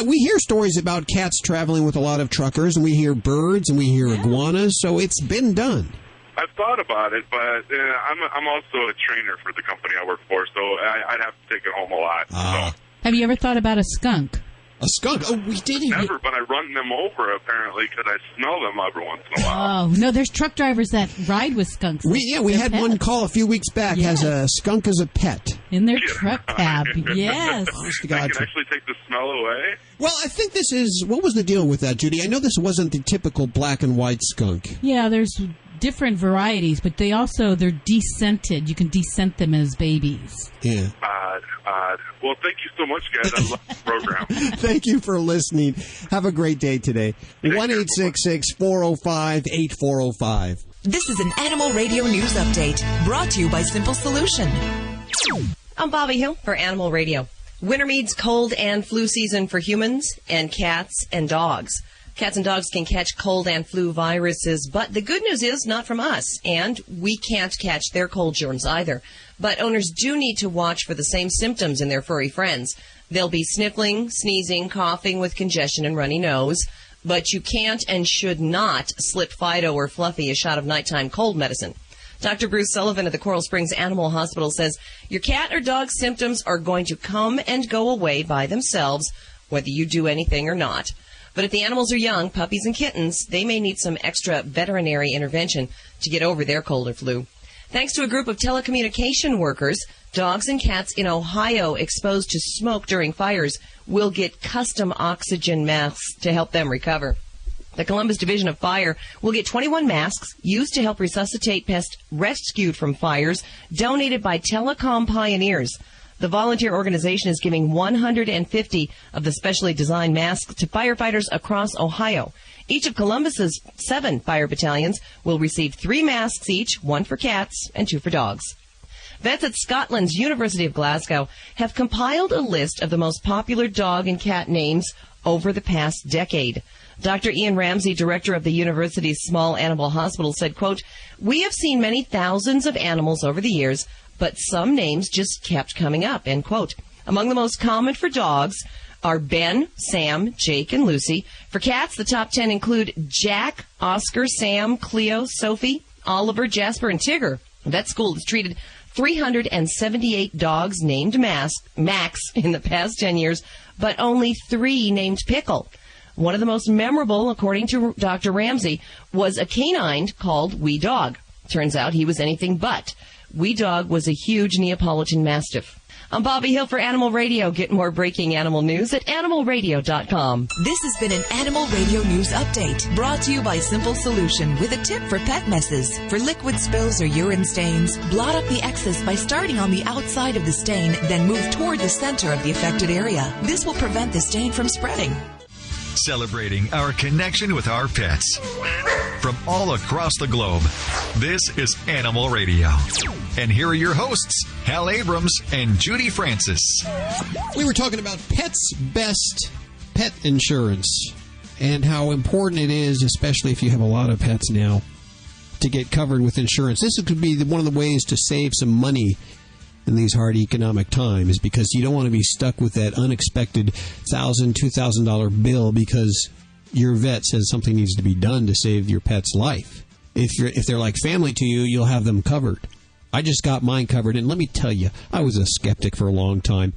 We hear stories about cats traveling with a lot of truckers, and we hear birds, and we hear iguanas, so it's been done. I've thought about it, but I'm also a trainer for the company I work for, so I'd have to take it home a lot. So. Have you ever thought about a skunk? A skunk? Oh, we did. Never, but I run them over, apparently, because I smell them every once in a while. Oh, no, there's truck drivers that ride with skunks. We had one call a few weeks back, has a skunk as a pet. In their truck cab, yes. I can actually take the smell away? Well, I think this is, what was the deal with that, Judy? I know this wasn't the typical black and white skunk. Yeah, there's different varieties, but they're descented. You can descent them as babies. Yeah. Odd. Well, thank you so much, guys. I love the program. Thank you for listening. Have a great day today. 1-866-405-8405. This is an Animal Radio News Update brought to you by Simple Solution. I'm Bobbie Hill for Animal Radio. Winter means cold and flu season for humans and cats and dogs. Cats and dogs can catch cold and flu viruses, but the good news is not from us, and we can't catch their cold germs either. But owners do need to watch for the same symptoms in their furry friends. They'll be sniffling, sneezing, coughing with congestion and runny nose, but you can't and should not slip Fido or Fluffy a shot of nighttime cold medicine. Dr. Bruce Sullivan at the Coral Springs Animal Hospital says your cat or dog's symptoms are going to come and go away by themselves, whether you do anything or not. But if the animals are young, puppies and kittens, they may need some extra veterinary intervention to get over their cold or flu. Thanks to a group of telecommunication workers, dogs and cats in Ohio exposed to smoke during fires will get custom oxygen masks to help them recover. The Columbus Division of Fire will get 21 masks used to help resuscitate pests rescued from fires, donated by telecom pioneers. The volunteer organization is giving 150 of the specially designed masks to firefighters across Ohio. Each of Columbus's 7 fire battalions will receive 3 masks each, 1 for cats and 2 for dogs. Vets at Scotland's University of Glasgow have compiled a list of the most popular dog and cat names over the past decade. Dr. Ian Ramsey, director of the university's small animal hospital, said, quote, "We have seen many thousands of animals over the years, but some names just kept coming up," end quote. Among the most common for dogs are Ben, Sam, Jake, and Lucy. For cats, the top 10 include Jack, Oscar, Sam, Cleo, Sophie, Oliver, Jasper, and Tigger. Vet School has treated 378 dogs named Max in the past 10 years, but only 3 named Pickle. One of the most memorable, according to Dr. Ramsey, was a canine called Wee Dog. Turns out he was anything but. Wee Dog was a huge Neapolitan Mastiff. I'm Bobbie Hill for Animal Radio. Get more breaking animal news at animalradio.com. This has been an Animal Radio News Update, brought to you by Simple Solution with a tip for pet messes. For liquid spills or urine stains, blot up the excess by starting on the outside of the stain, then move toward the center of the affected area. This will prevent the stain from spreading. Celebrating our connection with our pets. From all across the globe, this is Animal Radio. And here are your hosts, Hal Abrams and Judy Francis. We were talking about Pets Best pet insurance and how important it is, especially if you have a lot of pets now, to get covered with insurance. This could be one of the ways to save some money in these hard economic times, because you don't want to be stuck with that unexpected $1,000, $2,000 bill because your vet says something needs to be done to save your pet's life. If they're like family to you, you'll have them covered. I just got mine covered, and let me tell you, I was a skeptic for a long time.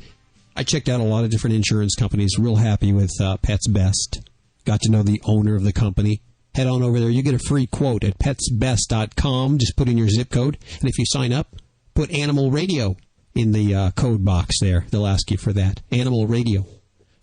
I checked out a lot of different insurance companies, real happy with Pets Best. Got to know the owner of the company. Head on over there. You get a free quote at petsbest.com. Just put in your zip code, and if you sign up, put Animal Radio in the code box there. They'll ask you for that. Animal Radio.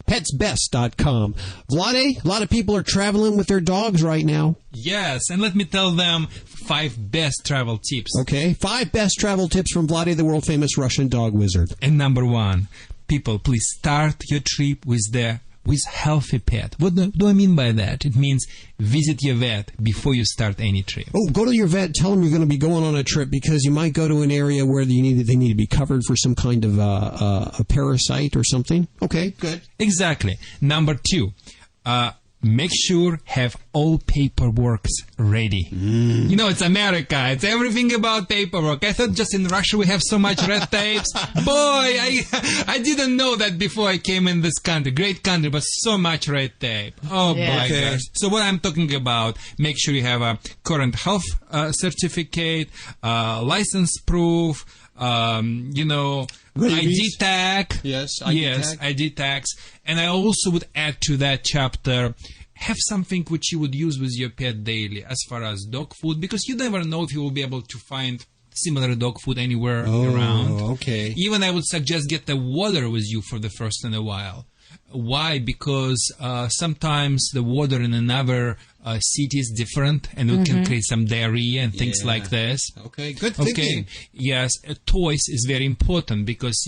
Petsbest.com. Vladae, a lot of people are traveling with their dogs right now. Yes, and let me tell them 5 best travel tips. Okay, 5 best travel tips from Vladae, the world-famous Russian dog wizard. And number 1, people, please start your trip with healthy pet. What do I mean by that? It means visit your vet before you start any trip. Oh, go to your vet. Tell them you're going to be going on a trip, because you might go to an area where they need to be covered for some kind of a parasite or something. Okay, good. Exactly. Number 2, make sure have all paperwork ready. You know, it's America. It's everything about paperwork. I thought just in Russia we have so much red tapes. Boy, I didn't know that before I came in this country. Great country, but so much red tape. Oh, my gosh. So what I'm talking about, make sure you have a current health certificate, license proof, ID tag. Yes, ID tags. And I also would add to that chapter, have something which you would use with your pet daily as far as dog food, because you never know if you will be able to find similar dog food anywhere around. Okay. Even I would suggest get the water with you for the first in a while. Why? Because sometimes the water in another city is different, and it can create some diarrhea and things like this. Okay, good thinking. Yes, toys is very important, because,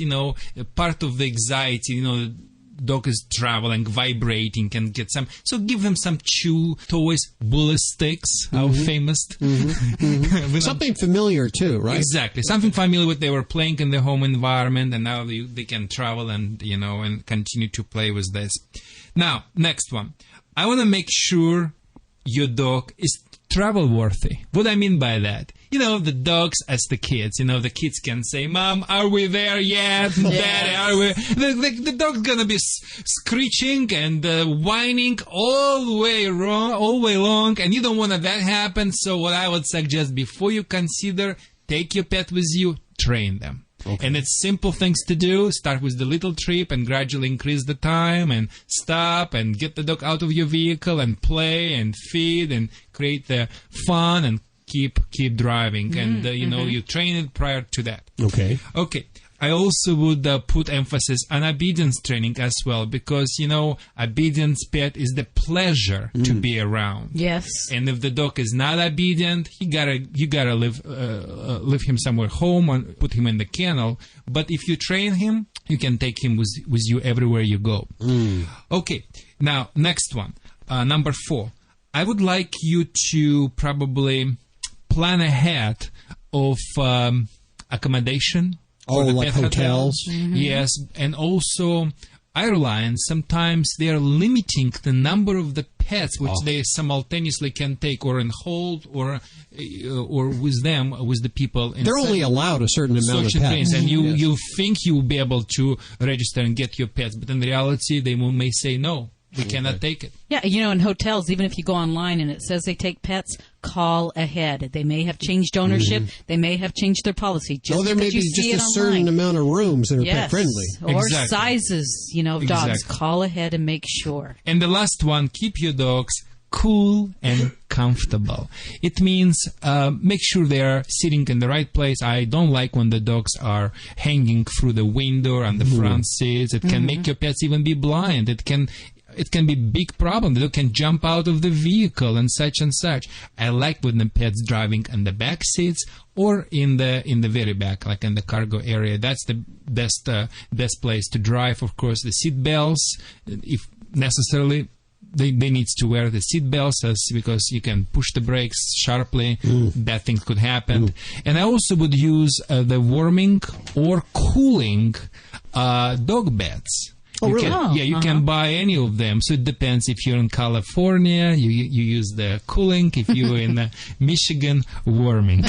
part of the anxiety, dog is traveling, vibrating, can get some. So give them some chew toys, bullet sticks, our famous. Something familiar too, right? Exactly. Something familiar with they were playing in their home environment, and now they can travel and, and continue to play with this. Now, next one. I want to make sure your dog is travel worthy. What I mean by that? The dogs as the kids. The kids can say, "Mom, are we there yet? Daddy, are we?" The dog's gonna be screeching and whining all the way long, and you don't want that happen. So what I would suggest, before you consider, take your pet with you, train them. Okay. And it's simple things to do. Start with the little trip and gradually increase the time, and stop and get the dog out of your vehicle and play and feed and create the fun and keep driving. And, you train it prior to that. Okay. I also would put emphasis on obedience training as well, because, obedience pet is the pleasure to be around. Yes. And if the dog is not obedient, you gotta leave him somewhere home and put him in the kennel. But if you train him, you can take him with you everywhere you go. Okay. Now, next one. Number 4. I would like you to probably plan ahead of accommodation. Like hotels? Yes, and also airlines, sometimes they are limiting the number of the pets which they simultaneously can take, or in hold, or with the people. They're only allowed a certain amount of pets. And you think you will be able to register and get your pets, but in reality they may say no. We cannot take it. Yeah, in hotels, even if you go online and it says they take pets, call ahead. They may have changed ownership. They may have changed their policy. There may be just a certain amount of rooms that are pet friendly. Or sizes, of dogs. Call ahead and make sure. And the last one, keep your dogs cool and comfortable. It means make sure they are sitting in the right place. I don't like when the dogs are hanging through the window and the front seats. It can make your pets even be blind. It can be big problem. They can jump out of the vehicle and such and such. I like when the pet's driving in the back seats or in the very back, like in the cargo area. That's the best place to drive. Of course, the seat belts, if necessarily, they need to wear the seat belts because you can push the brakes sharply. Bad things could happen. And I also would use the warming or cooling dog beds. You can buy any of them. So it depends. If you're in California, you use the cooling. If you're in Michigan, warming.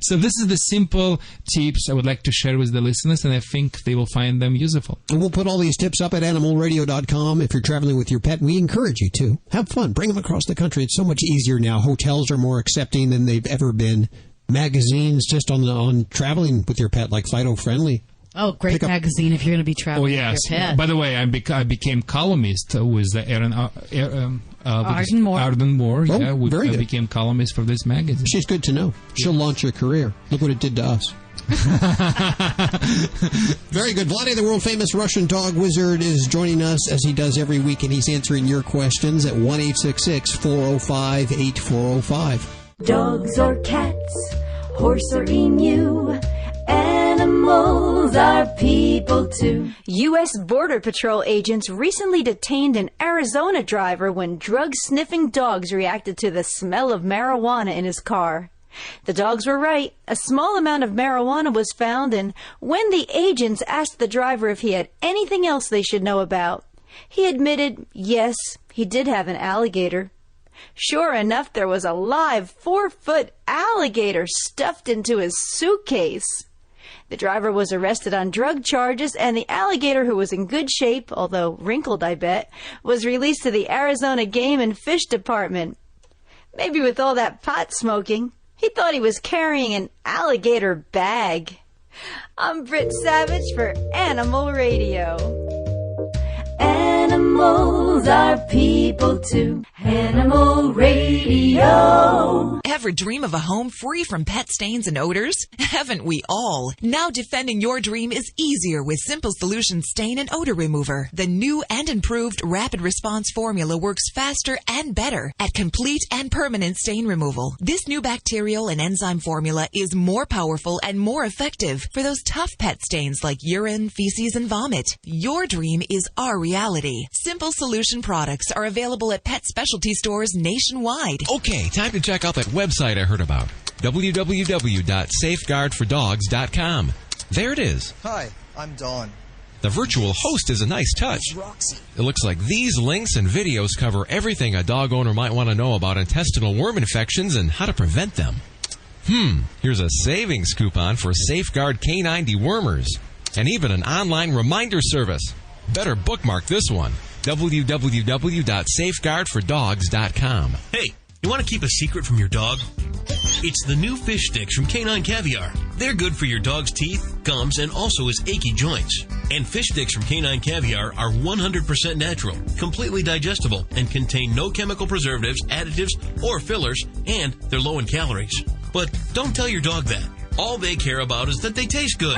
So this is the simple tips I would like to share with the listeners, and I think they will find them useful. And we'll put all these tips up at animalradio.com. If you're traveling with your pet, we encourage you to have fun. Bring them across the country. It's so much easier now. Hotels are more accepting than they've ever been. Magazines just on traveling with your pet, like Fido Friendly. Oh, great magazine if you're going to be traveling with your pet. By the way, I became columnist with Arden Moore. Very good. I became columnist for this magazine. She's good to know. She'll launch your career. Look what it did to us. Very good. Vladae, the world-famous Russian dog wizard, is joining us as he does every week, and he's answering your questions at 1-866-405-8405. Dogs or cats, horse or emu, animals are people too. U.S. Border Patrol agents recently detained an Arizona driver when drug-sniffing dogs reacted to the smell of marijuana in his car. The dogs were right. A small amount of marijuana was found, and when the agents asked the driver if he had anything else they should know about, he admitted, yes, he did have an alligator. Sure enough, there was a live 4-foot alligator stuffed into his suitcase. The driver was arrested on drug charges, and the alligator, who was in good shape, although wrinkled, I bet, was released to the Arizona Game and Fish Department. Maybe with all that pot smoking, he thought he was carrying an alligator bag. I'm Britt Savage for Animal Radio. Animals are people too. Animal Radio. Ever dream of a home free from pet stains and odors? Haven't we all? Now defending your dream is easier with Simple Solution Stain and Odor Remover. The new and improved Rapid Response formula works faster and better at complete and permanent stain removal. This new bacterial and enzyme formula is more powerful and more effective for those tough pet stains like urine, feces, and vomit. Your dream is our reality. Simple Solution products are available at pet specialty stores nationwide. Okay, time to check out that website I heard about. www.safeguardfordogs.com. There it is. Hi, I'm Dawn. The virtual host is a nice touch. It looks like these links and videos cover everything a dog owner might want to know about intestinal worm infections and how to prevent them. Here's a savings coupon for Safeguard Canine Dewormers, and even an online reminder service. Better bookmark this one. www.safeguardfordogs.com. Hey, you want to keep a secret from your dog? It's the new fish sticks from Canine Caviar. They're good for your dog's teeth, gums, and also his achy joints. And fish sticks from Canine Caviar are 100% natural, completely digestible, and contain no chemical preservatives, additives, or fillers, and they're low in calories. But don't tell your dog that. All they care about is that they taste good.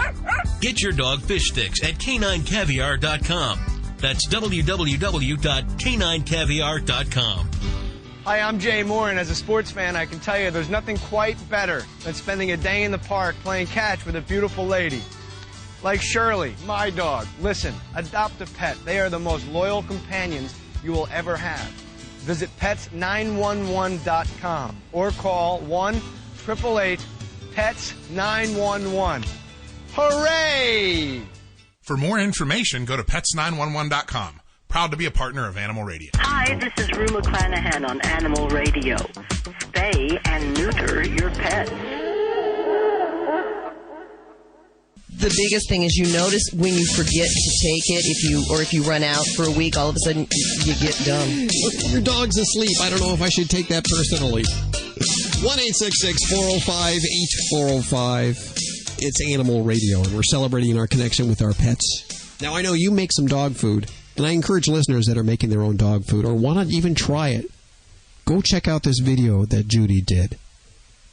Get your dog fish sticks at caninecaviar.com. That's www.caninecaviar.com. Hi, I'm Jay Moore, and as a sports fan, I can tell you there's nothing quite better than spending a day in the park playing catch with a beautiful lady. Like Shirley, my dog. Listen, adopt a pet. They are the most loyal companions you will ever have. Visit pets911.com or call 1-888-PETS911. Hooray! For more information, go to pets911.com. Proud to be a partner of Animal Radio. Hi, this is Rue McClanahan on Animal Radio. Spay and neuter your pets. The biggest thing is you notice when you forget to take it, if you run out for a week, all of a sudden you get dumb. Look, your dog's asleep. I don't know if I should take that personally. 1-866-405-8405. It's Animal Radio, and we're celebrating our connection with our pets. Now, I know you make some dog food. And I encourage listeners that are making their own dog food or want to even try it, go check out this video that Judy did.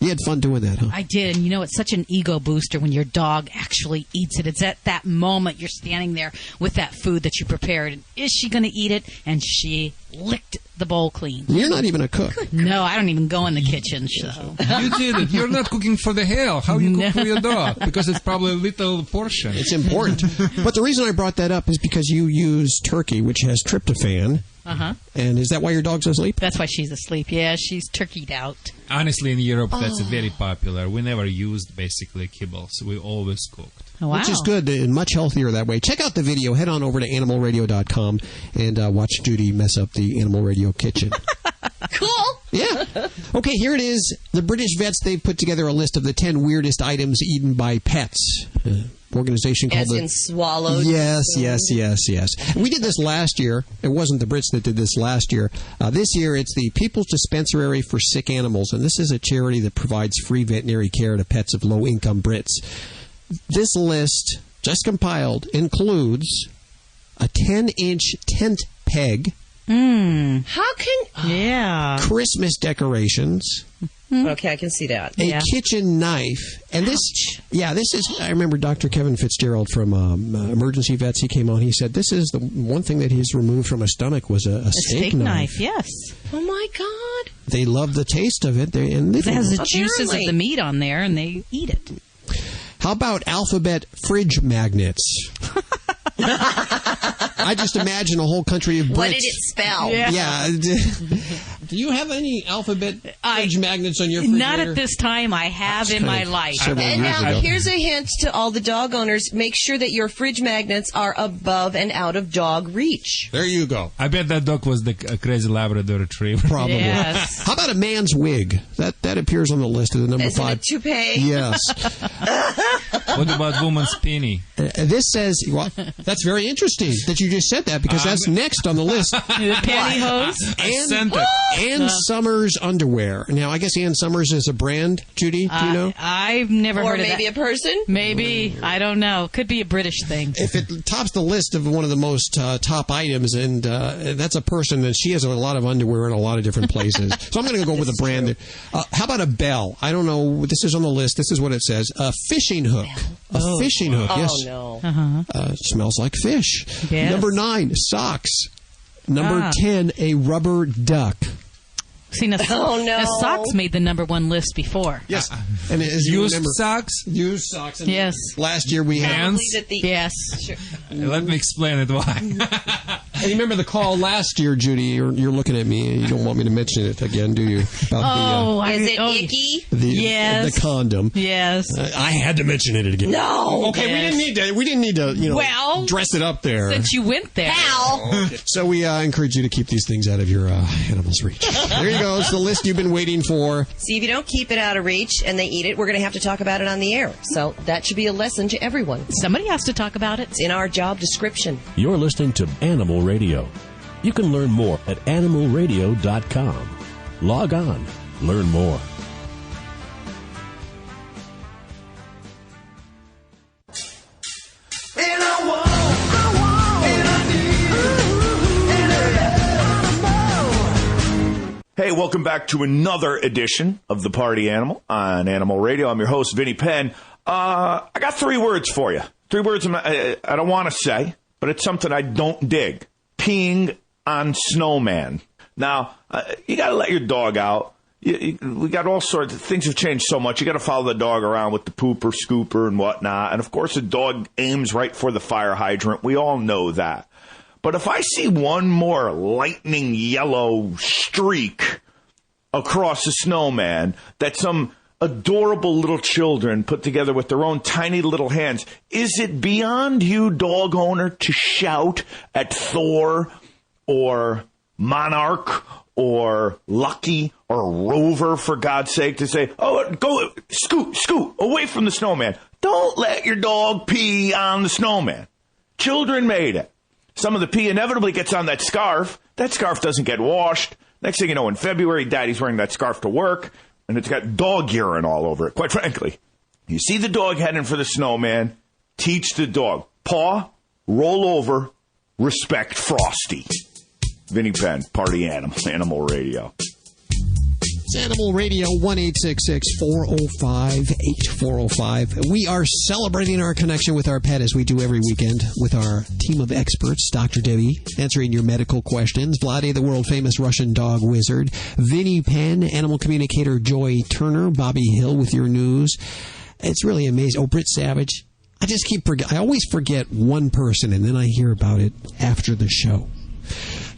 You had fun doing that, huh? I did. And, it's such an ego booster when your dog actually eats it. It's at that moment you're standing there with that food that you prepared. And is she going to eat it? And she licked the bowl clean. You're not even a cook. No, I don't even go in the kitchen. So. You did it. You're not cooking for the hell. How you cook for your dog? Because it's probably a little portion. It's important. But the reason I brought that up is because you use turkey, which has tryptophan. Uh-huh. And is that why your dog's asleep? That's why she's asleep. Yeah, she's turkeyed out. Honestly, in Europe, that's very popular. We never used, basically, kibbles. We always cooked. Oh, wow. Which is good and much healthier that way. Check out the video. Head on over to animalradio.com and watch Judy mess up the Animal Radio kitchen. Cool. Yeah. Okay, here it is. The British vets, they've put together a list of the 10 weirdest items eaten by pets. Organization called As in swallowed. Yes. We did this last year. It wasn't the Brits that did this last year. This year, it's the People's Dispensary for Sick Animals, and this is a charity that provides free veterinary care to pets of low-income Brits. This list, just compiled, includes a 10-inch tent peg. How can... Yeah. Christmas decorations. Okay, I can see that. A kitchen knife. And this is, I remember Dr. Kevin Fitzgerald from Emergency Vets. He came on. He said this is the one thing that he's removed from his stomach was a steak knife. Yes. Oh, my God. They love the taste of it. It has the juices of the meat on there, and they eat it. How about alphabet fridge magnets? I just imagine a whole country of Brits. What did it spell? Yeah. Do you have any alphabet fridge magnets on your refrigerator? Not at this time. I have in my life. And now, here's a hint to all the dog owners. Make sure that your fridge magnets are above and out of dog reach. There you go. I bet that dog was the crazy Labrador Retriever. Probably. Yes. How about a man's wig? That appears on the list as the number 5. Is it a toupee? Yes. What about woman's penny? This says, well, that's very interesting that you just said that because that's next on the list. The pantyhose? Ann Summers underwear. Now, I guess Ann Summers is a brand. Judy, do you know? I've never heard of that. Or maybe a person? Maybe. I don't know. Could be a British thing. If it tops the list of one of the most top items, and that's a person, and she has a lot of underwear in a lot of different places. So I'm going to go with a brand. How about a bell? I don't know. This is on the list. This is what it says. A fishing hook. A fishing hook, yes. Oh, no. Smells like fish. Yes. Number 9, socks. Number 10, a rubber duck. See, now, socks made the number 1 list before. Yes. And as you Used remember, socks? Used socks. And yes. Last year we had... Hands? Yes. Sure. Let me explain it why. And you remember the call last year, Judy? You're looking at me. You don't want me to mention it again, do you? About is it icky? The condom. Yes. I had to mention it again. No. Okay, Yes. we didn't need to, well, dress it up there. Since you went there. How? Okay. So we encourage you to keep these things out of your animals' reach. There you go. It's the list you've been waiting for. See, if you don't keep it out of reach and they eat it, we're going to have to talk about it on the air. So that should be a lesson to everyone. Somebody has to talk about it. It's in our job description. You're listening to Animal Radio. You can learn more at animalradio.com. Log on. Learn more. Hey, welcome back to another edition of The Party Animal on Animal Radio. I'm your host, Vinny Penn. I got 3 words for you. 3 words I don't want to say, but it's something I don't dig. Peeing on snowman. Now, you got to let your dog out. We got all sorts of things have changed so much. You got to follow the dog around with the pooper, scooper, and whatnot. And, of course, the dog aims right for the fire hydrant. We all know that. But if I see one more lightning yellow streak across the snowman that some adorable little children put together with their own tiny little hands, is it beyond you, dog owner, to shout at Thor or Monarch or Lucky or Rover, for God's sake, to say, oh, go, scoot, away from the snowman. Don't let your dog pee on the snowman. Children made it. Some of the pee inevitably gets on that scarf. That scarf doesn't get washed. Next thing you know, in February, Daddy's wearing that scarf to work, and it's got dog urine all over it, quite frankly. You see the dog heading for the snowman, teach the dog. Paw, roll over, respect Frosty. Vinny Penn, Party Animal Radio. It's Animal Radio, 1-866-405-8405. We are celebrating our connection with our pet as we do every weekend with our team of experts. Dr. Debbie answering your medical questions. Vladae, the world-famous Russian dog wizard. Vinny Penn, animal communicator Joy Turner. Bobbie Hill with your news. It's really amazing. Oh, Britt Savage. I always forget one person, and then I hear about it after the show.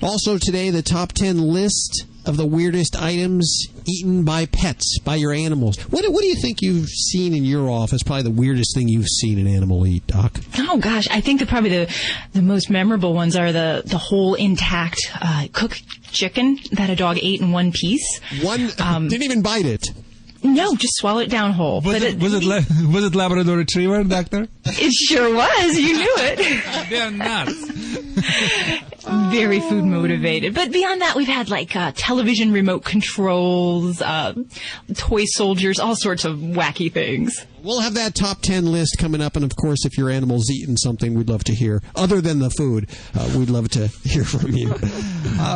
Also today, the top 10 list of the weirdest items eaten by pets, by your animals. What do you think you've seen in your office? Probably the weirdest thing you've seen an animal eat, Doc. Oh gosh, I think probably the most memorable ones are the whole intact cooked chicken that a dog ate in one piece. Didn't even bite it. No, just swallow it down whole. Was it Labrador Retriever, Doctor? It sure was. You knew it. They're nuts. Very food motivated. But beyond that, we've had like television remote controls, toy soldiers, all sorts of wacky things. We'll have that top 10 list coming up, and of course, if your animal's eating something, we'd love to hear. Other than the food, we'd love to hear from you.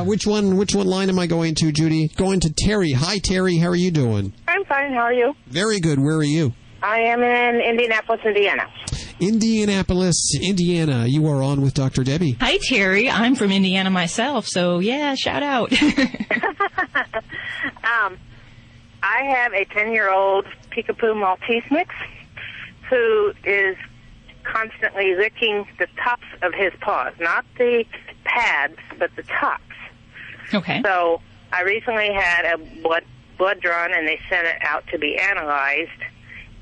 Which one line am I going to, Judy? Going to Terry. Hi, Terry. How are you doing? I'm fine. How are you? Very good. Where are you? I am in Indianapolis, Indiana. Indianapolis, Indiana. You are on with Dr. Debbie. Hi, Terry. I'm from Indiana myself, so yeah, shout out. I have a 10-year-old Peekapoo Maltese mix who is constantly licking the tops of his paws, not the pads, but the tops. Okay. So I recently had a blood drawn, and they sent it out to be analyzed,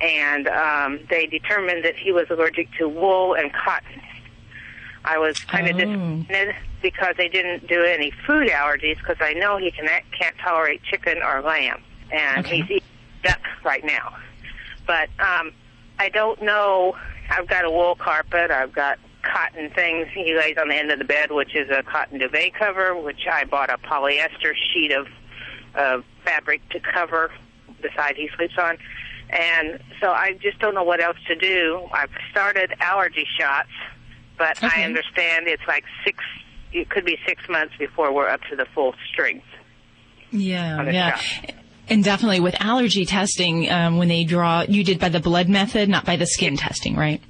and they determined that he was allergic to wool and cotton. I was kind of disappointed because they didn't do any food allergies, because I know he can't tolerate chicken or lamb, and he's eating duck right now. But I don't know. I've got a wool carpet. I've got cotton things. He lays on the end of the bed, which is a cotton duvet cover, which I bought a polyester sheet of fabric to cover the side he sleeps on. And so I just don't know what else to do. I've started allergy shots, but I understand it's like it could be 6 months before we're up to the full strength. Yeah. And definitely with allergy testing, when they draw, you did by the blood method, not by the skin testing, right?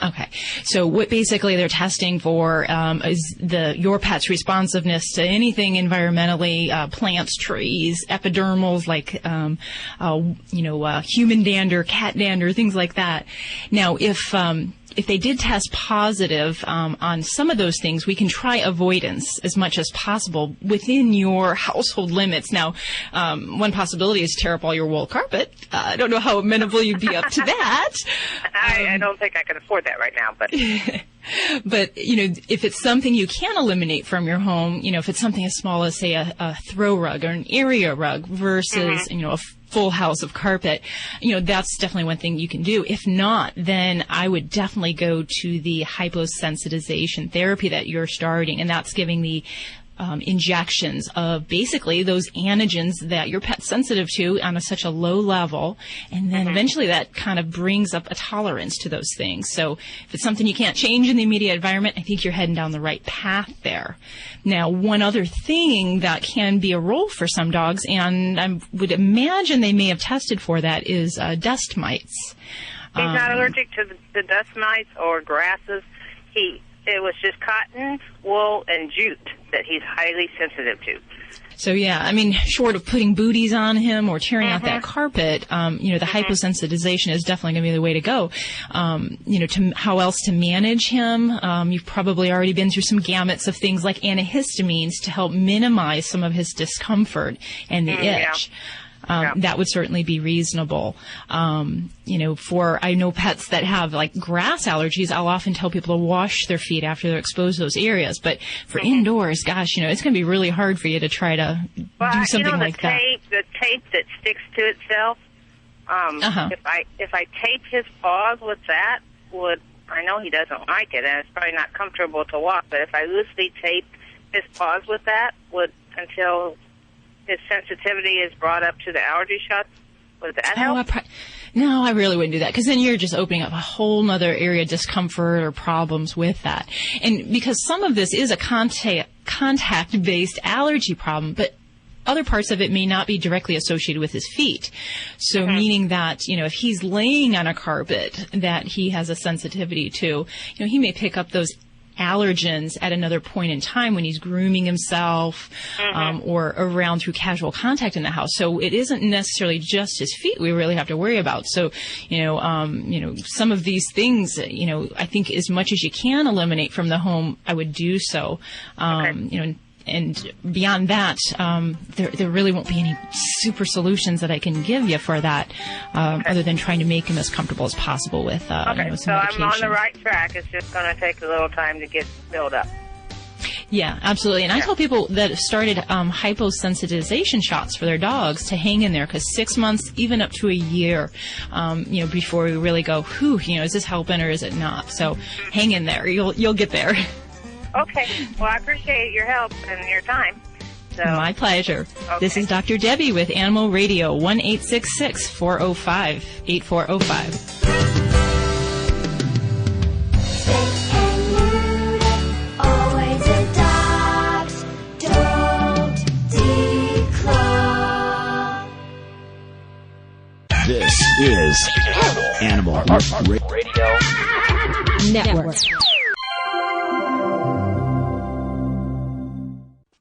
Okay. So what basically they're testing for is your pet's responsiveness to anything environmentally, plants, trees, epidermals, like human dander, cat dander, things like that. Now, if they did test positive on some of those things, we can try avoidance as much as possible within your household limits. Now, one possibility is tear up all your wool carpet. I don't know how amenable you'd be up to that. I don't think I can afford that right now, but... But, if it's something you can eliminate from your home, if it's something as small as, say, a throw rug or an area rug versus, a full house of carpet, that's definitely one thing you can do. If not, then I would definitely go to the hyposensitization therapy that you're starting, and that's giving the injections of basically those antigens that your pet's sensitive to on such a low level, and then eventually that kind of brings up a tolerance to those things. So if it's something you can't change in the immediate environment, I think you're heading down the right path there. Now, one other thing that can be a role for some dogs, and I would imagine they may have tested for that, is dust mites. He's not allergic to the dust mites or grasses. It was just cotton, wool, and jute that he's highly sensitive to. So, yeah, short of putting booties on him or tearing out that carpet, the hyposensitization is definitely going to be the way to go. How else to manage him? You've probably already been through some gamuts of things like antihistamines to help minimize some of his discomfort and the itch. That would certainly be reasonable. I know pets that have like grass allergies, I'll often tell people to wash their feet after they're exposed to those areas. But for indoors, gosh, it's going to be really hard for you to try to do something like that. The tape that sticks to itself, if I tape his paws with that, I know he doesn't like it, and it's probably not comfortable to walk, but if I loosely tape his paws with that, until his sensitivity is brought up to the allergy shots, would that help? No, I really wouldn't do that, because then you're just opening up a whole nother area of discomfort or problems with that. And because some of this is a contact-based allergy problem, but other parts of it may not be directly associated with his feet. So meaning that, if he's laying on a carpet that he has a sensitivity to, he may pick up those allergens at another point in time when he's grooming himself, or around through casual contact in the house. So it isn't necessarily just his feet we really have to worry about. So, some of these things, I think as much as you can eliminate from the home, I would do so. And beyond that, there really won't be any super solutions that I can give you for that, other than trying to make him as comfortable as possible with some medication. So I'm on the right track. It's just going to take a little time to get built up. Yeah, absolutely. And I tell people that have started hyposensitization shots for their dogs to hang in there, because 6 months, even up to a year, before we really go, is this helping or is it not? So hang in there. You'll get there. Okay. Well, I appreciate your help and your time. So. My pleasure. Okay. This is Dr. Debbie with Animal Radio, 1-866-405-8405. Always adopt, don't declaw. This is Animal Radio Network.